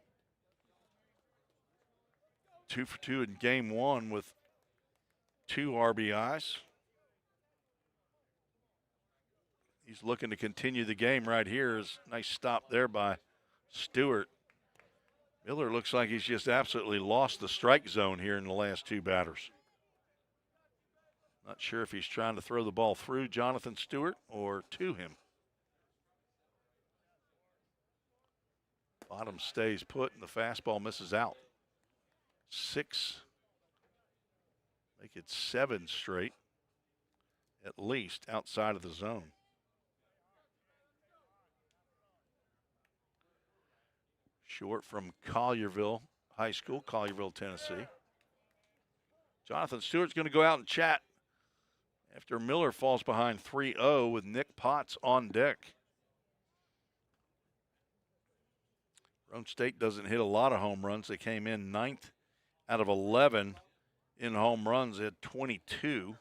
2 for 2 in game 1 with 2 RBIs. He's looking to continue the game right here. Nice stop there by Stewart. Miller looks like he's just absolutely lost the strike zone here in the last 2 batters. Not sure if he's trying to throw the ball through Jonathan Stewart or to him. Bottom stays put and the fastball misses out. 6, make it 7 straight, at least outside of the zone. Short from Collierville High School, Collierville, Tennessee. Jonathan Stewart's going to go out and chat after Miller falls behind 3-0 with Nick Potts on deck. Roan State doesn't hit a lot of home runs. They came in 9th out of 11 in home runs at 22.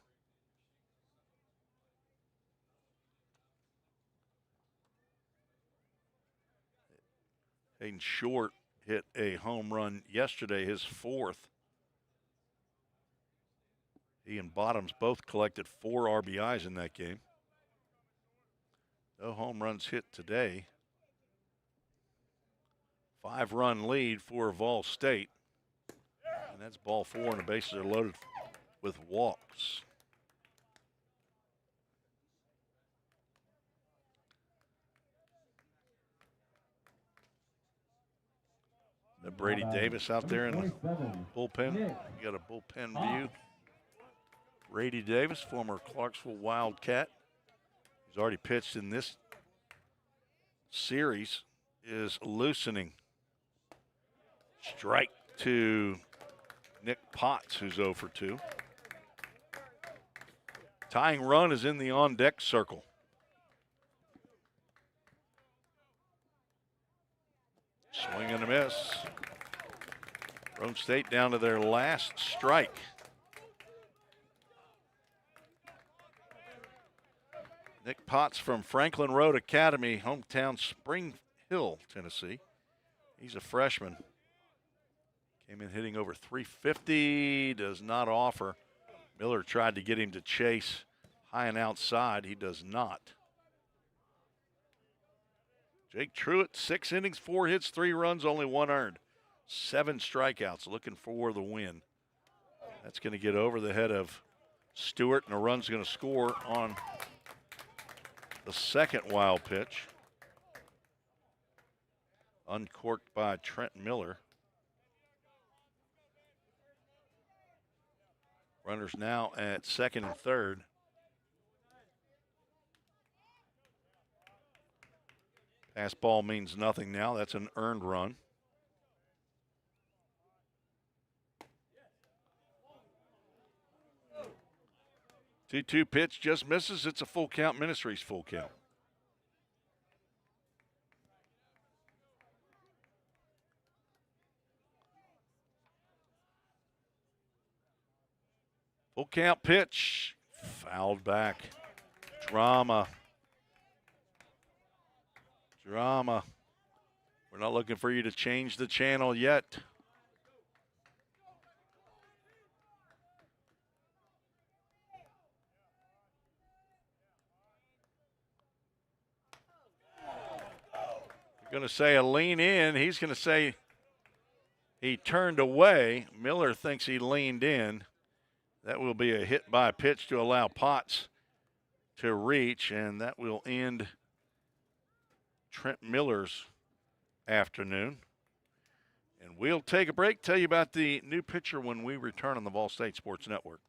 Hayden Short hit a home run yesterday, his 4th. He and Bottoms both collected 4 RBIs in that game. No home runs hit today. 5-run lead for Vol State. And that's ball 4, and the bases are loaded with walks. Brady Davis out there in the bullpen. You got a bullpen view. Brady Davis, former Clarksville Wildcat, who's already pitched in this series, is loosening. Strike to Nick Potts, who's 0 for 2. Tying run is in the on-deck circle. Swing and a miss. Roan State down to their last strike. Nick Potts from Franklin Road Academy, hometown Spring Hill, Tennessee. He's a freshman. Came in hitting over 350, does not offer. Miller tried to get him to chase high and outside. He does not. Jake Truitt, 6 innings, 4 hits, 3 runs, only 1 earned. 7 strikeouts, looking for the win. That's going to get over the head of Stewart, and a run's going to score on the second wild pitch. Uncorked by Trent Miller. Runners now at second and third. Pass ball means nothing now. That's an earned run. Two-2 pitch just misses. It's a full count. Ministries full count. Full count pitch. Fouled back. Drama. We're not looking for you to change the channel yet. You're going to say a lean in. He's going to say he turned away. Miller thinks he leaned in. That will be a hit by pitch to allow Potts to reach, and that will end Trent Miller's afternoon. And we'll take a break, tell you about the new pitcher when we return on the Vol State Sports Network.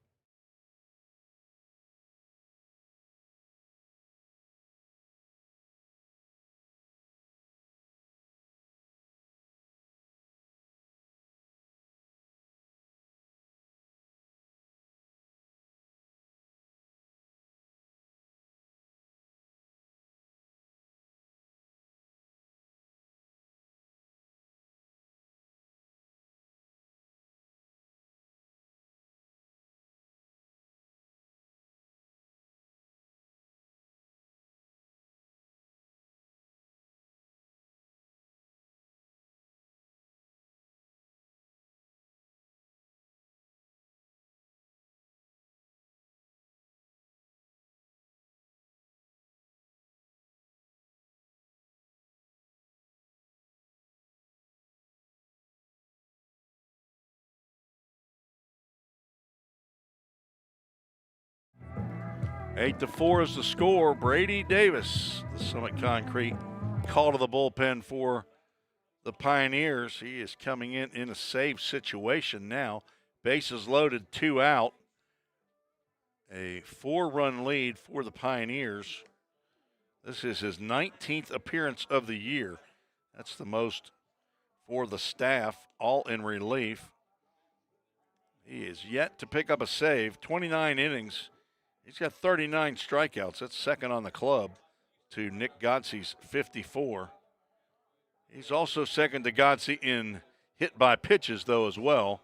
8-4 is the score. Brady Davis, the Summit Concrete call to the bullpen for the Pioneers. He is coming in a save situation now. Bases loaded, 2 out. A 4-run lead for the Pioneers. This is his 19th appearance of the year. That's the most for the staff, all in relief. He is yet to pick up a save. 29 innings. He's got 39 strikeouts. That's second on the club to Nick Godsey's 54. He's also second to Godsey in hit by pitches, though, as well.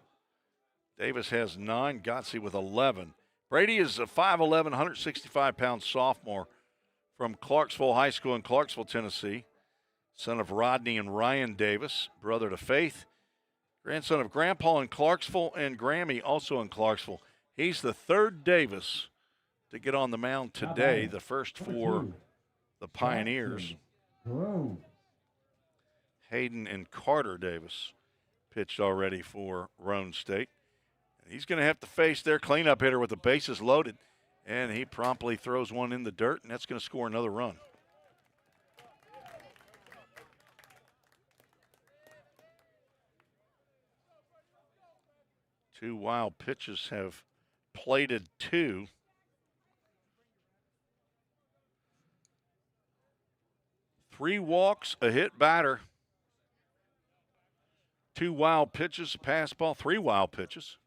Davis has 9, Godsey with 11. Brady is a 5'11", 165-pound sophomore from Clarksville High School in Clarksville, Tennessee. Son of Rodney and Ryan Davis, brother to Faith. Grandson of Grandpa in Clarksville and Grammy also in Clarksville. He's the third Davis to get on the mound today, the first for the Pioneers. Hayden and Carter Davis pitched already for Roane State. And he's going to have to face their cleanup hitter with the bases loaded, and he promptly throws one in the dirt, and that's going to score another run. Two wild pitches have plated 2. Three walks, a hit batter. 2 wild pitches, a pass ball, 3 wild pitches.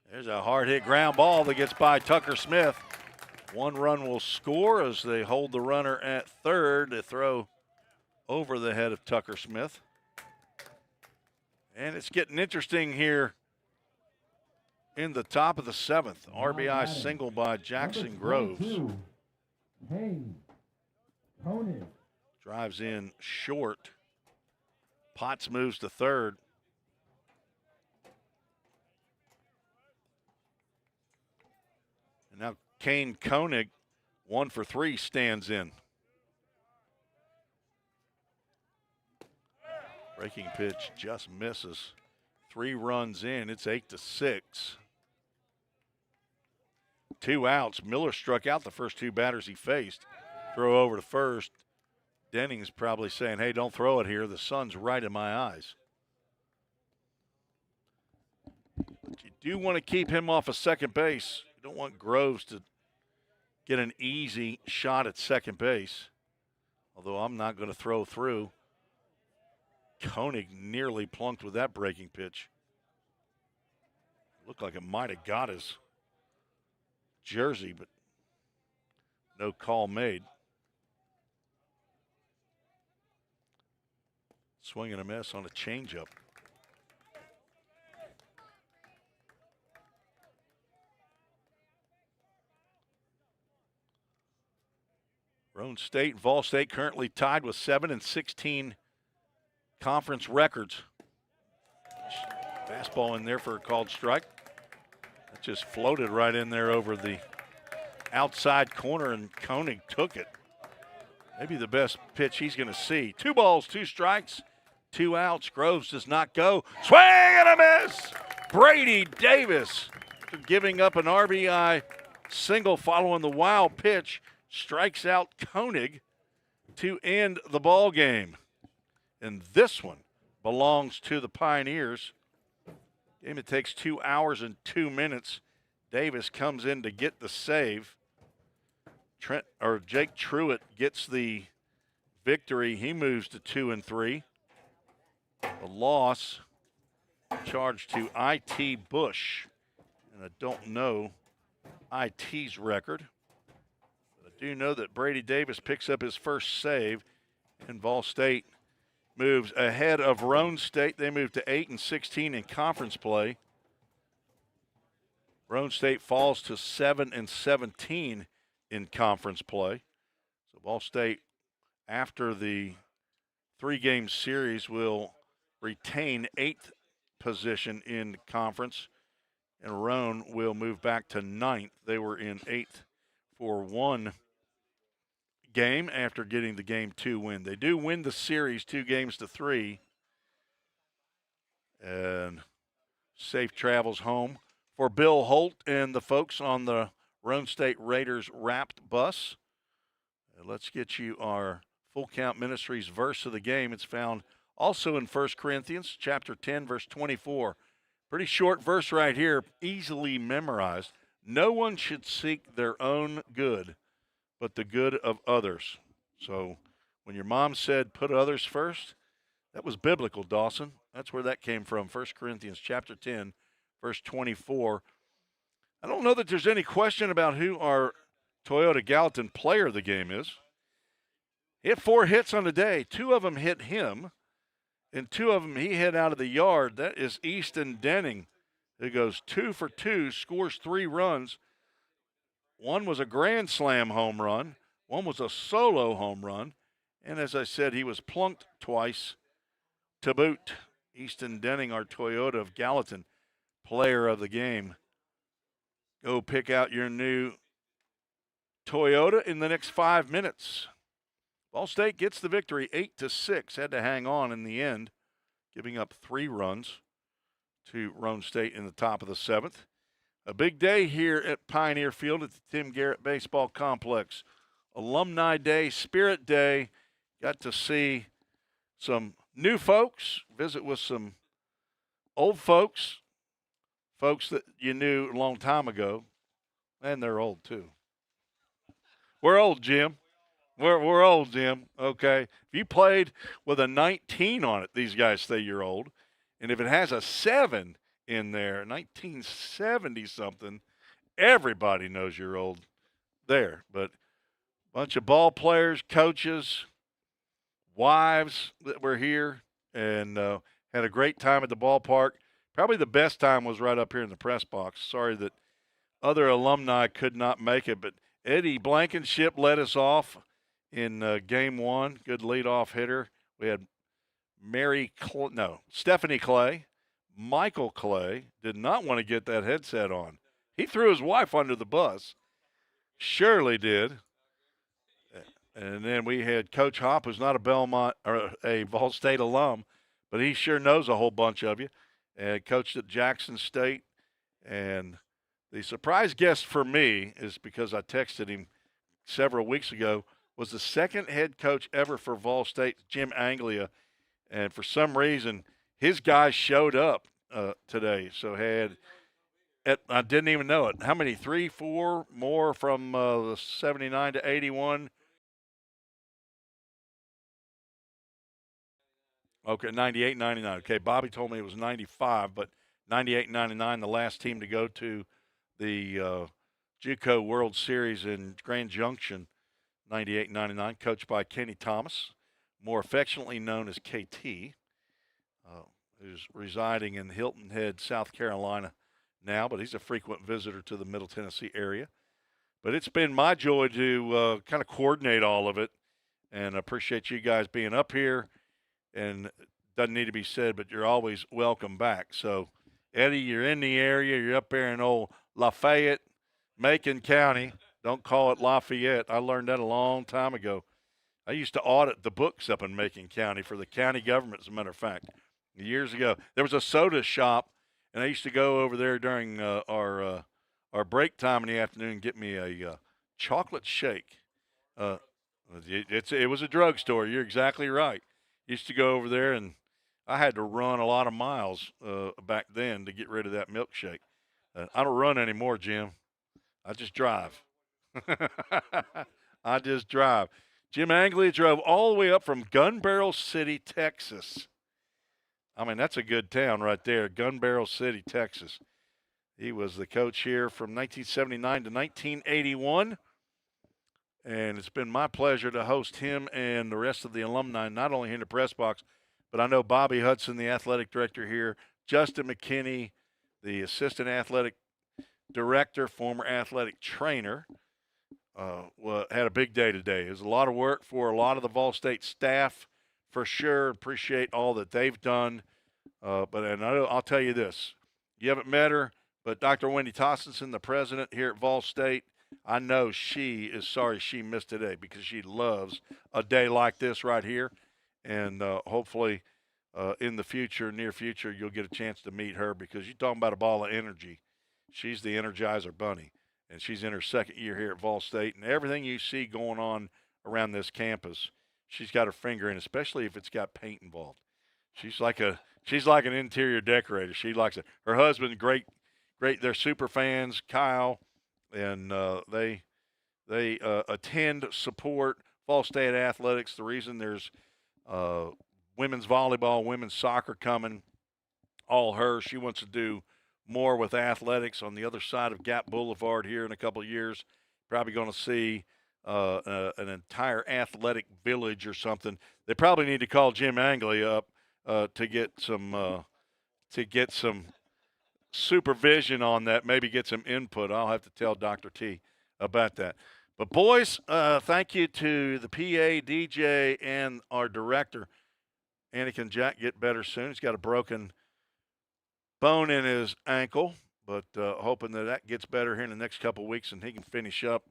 There's a hard hit ground ball that gets by Tucker Smith. 1 run will score as they hold the runner at third to throw over the head of Tucker Smith. And it's getting interesting here in the top of the 7th. RBI single by Jackson Groves. Drives in short. Potts moves to third. And now Kane Koenig, 1 for 3, stands in. Breaking pitch just misses. 3 runs in, it's 8-6. 2 outs. Miller struck out the first 2 batters he faced. Throw over to first. Denning's probably saying, hey, don't throw it here. The sun's right in my eyes. But you do want to keep him off of second base. You don't want Groves to get an easy shot at second base. Although I'm not going to throw through. Koenig nearly plunked with that breaking pitch. Looked like it might have got his jersey, but no call made. Swing and a miss on a changeup. Roane State and Vol State currently tied with 7 and 16 conference records. Fastball in there for a called strike. It just floated right in there over the outside corner, and Koenig took it. Maybe the best pitch he's going to see. 2 balls, 2 strikes, 2 outs. Groves does not go. Swing and a miss! Brady Davis, giving up an RBI single following the wild pitch, strikes out Koenig to end the ball game. And this one belongs to the Pioneers. Game that takes 2 hours and 2 minutes. Davis comes in to get the save. Jake Truitt gets the victory. He moves to 2 and 3. The loss charged to IT Bush. And I don't know IT's record. But I do know that Brady Davis picks up his first save, and Vol State moves ahead of Roane State. They move to 8 and 16 in conference play. Roane State falls to 7 and 17 in conference play. So Vol State, after the 3-game series, will retain 8th position in conference, and Roane will move back to 9th. They were in 8th for 1 game after getting the Game 2 win. They do win the series 2-3. And safe travels home for Bill Holt and the folks on the Roan State Raiders wrapped bus. Let's get you our Full Count Ministries verse of the game. It's found also in 1 Corinthians chapter 10, verse 24. Pretty short verse right here, easily memorized. No one should seek their own good, but the good of others. So when your mom said put others first, that was biblical, Dawson. That's where that came from, 1 Corinthians chapter 10, verse 24. I don't know that there's any question about who our Toyota Gallatin player of the game is. He had 4 hits on the day. 2 of them hit him, and 2 of them he hit out of the yard. That is Easton Denning, who goes 2 for 2, scores 3 runs. 1 was a grand slam home run. 1 was a solo home run. And as I said, he was plunked twice to boot. Easton Denning, our Toyota of Gallatin player of the game. Go pick out your new Toyota in the next 5 minutes. Ball State gets the victory 8-6. Had to hang on in the end, giving up 3 runs to Roan State in the top of the 7th. A big day here at Pioneer Field at the Tim Garrett Baseball Complex. Alumni Day, Spirit Day. Got to see some new folks, visit with some old folks, folks that you knew a long time ago, and they're old too. We're old, Jim. We're old, Jim, okay? If you played with a 19 on it, these guys say you're old. And if it has a 7 in there, 1970-something, everybody knows you're old there. But a bunch of ball players, coaches, wives that were here and had a great time at the ballpark. Probably the best time was right up here in the press box. Sorry that other alumni could not make it, but Eddie Blankenship led us off in game 1. Good leadoff hitter. We had Stephanie Clay. Michael Clay did not want to get that headset on. He threw his wife under the bus. Surely did. And then we had Coach Hop, who's not a Belmont or a Vol State alum, but he sure knows a whole bunch of you. And coached at Jackson State. And the surprise guest for me is because I texted him several weeks ago, was the second head coach ever for Vol State, Jim Anglia. And for some reason, his guys showed up today. So I didn't even know it. How many? 3, 4 more from the 79 to 81? Okay, 98, 99. Okay, Bobby told me it was 95, but 98, 99, the last team to go to the JUCO World Series in Grand Junction, 98, 99, coached by Kenny Thomas, more affectionately known as KT, who's residing in Hilton Head, South Carolina now, but he's a frequent visitor to the Middle Tennessee area. But it's been my joy to kind of coordinate all of it, and I appreciate you guys being up here. And doesn't need to be said, but you're always welcome back. So, Eddie, you're in the area. You're up there in old Lafayette, Macon County. Don't call it Lafayette. I learned that a long time ago. I used to audit the books up in Macon County for the county government, as a matter of fact, years ago. There was a soda shop, and I used to go over there during our break time in the afternoon and get me a chocolate shake. It was a drugstore. You're exactly right. Used to go over there, and I had to run a lot of miles back then to get rid of that milkshake. I don't run anymore, Jim. I just drive. I just drive. Jim Anglia drove all the way up from Gun Barrel City, Texas. I mean, that's a good town right there, Gun Barrel City, Texas. He was the coach here from 1979 to 1981. And it's been my pleasure to host him and the rest of the alumni, not only here in the press box, but I know Bobby Hudson, the athletic director here, Justin McKinney, the assistant athletic director, former athletic trainer, had a big day today. It was a lot of work for a lot of the Vol State staff, for sure. Appreciate all that they've done. And I'll tell you this. You haven't met her, but Dr. Wendy Tossenson, the president here at Vol State, I know she is sorry she missed today because she loves a day like this right here. And hopefully in the future, near future, you'll get a chance to meet her because you're talking about a ball of energy. She's the Energizer Bunny. and she's in her second year here at Vol State. And everything you see going on around this campus, she's got her finger in, especially if it's got paint involved. She's like an interior decorator. She likes it. Her husband, great. They're super fans, Kyle, and they attend, support Vol State athletics. The reason there's women's volleyball, women's soccer coming, all her. She wants to do more with athletics on the other side of Gap Boulevard here in a couple of years. Probably going to see an entire athletic village or something. They probably need to call Jim Angley up to get some supervision on that, maybe get some input. I'll have to tell Dr. T about that. But, boys, thank you to the PA, DJ, and our director. Andy, can Jack get better soon? He's got a broken bone in his ankle, but hoping that gets better here in the next couple of weeks and he can finish up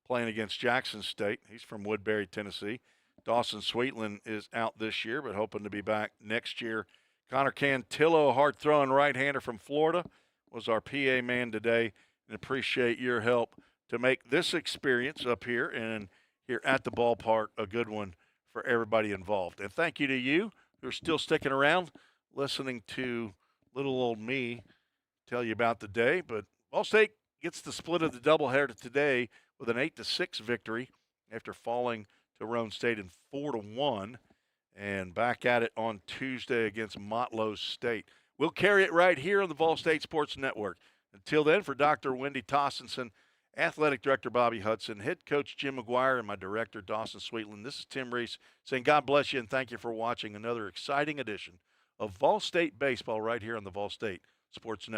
playing against Jackson State. He's from Woodbury, Tennessee. Dawson Sweetland is out this year, but hoping to be back next year. Connor Cantillo, a hard-throwing right-hander from Florida, was our PA man today, and appreciate your help to make this experience up here and here at the ballpark a good one for everybody involved. And thank you to you who are still sticking around, listening to little old me tell you about the day. But Ball State gets the split of the doubleheader today with an 8-6 victory after falling to Roane State in 4-1, and back at it on Tuesday against Motlow State. We'll carry it right here on the Vol State Sports Network. Until then, for Dr. Wendy Tossenson, Athletic Director Bobby Hudson, Head Coach Jim McGuire, and my Director Dawson Sweetland, this is Tim Reese saying God bless you and thank you for watching another exciting edition of Vol State Baseball right here on the Vol State Sports Network.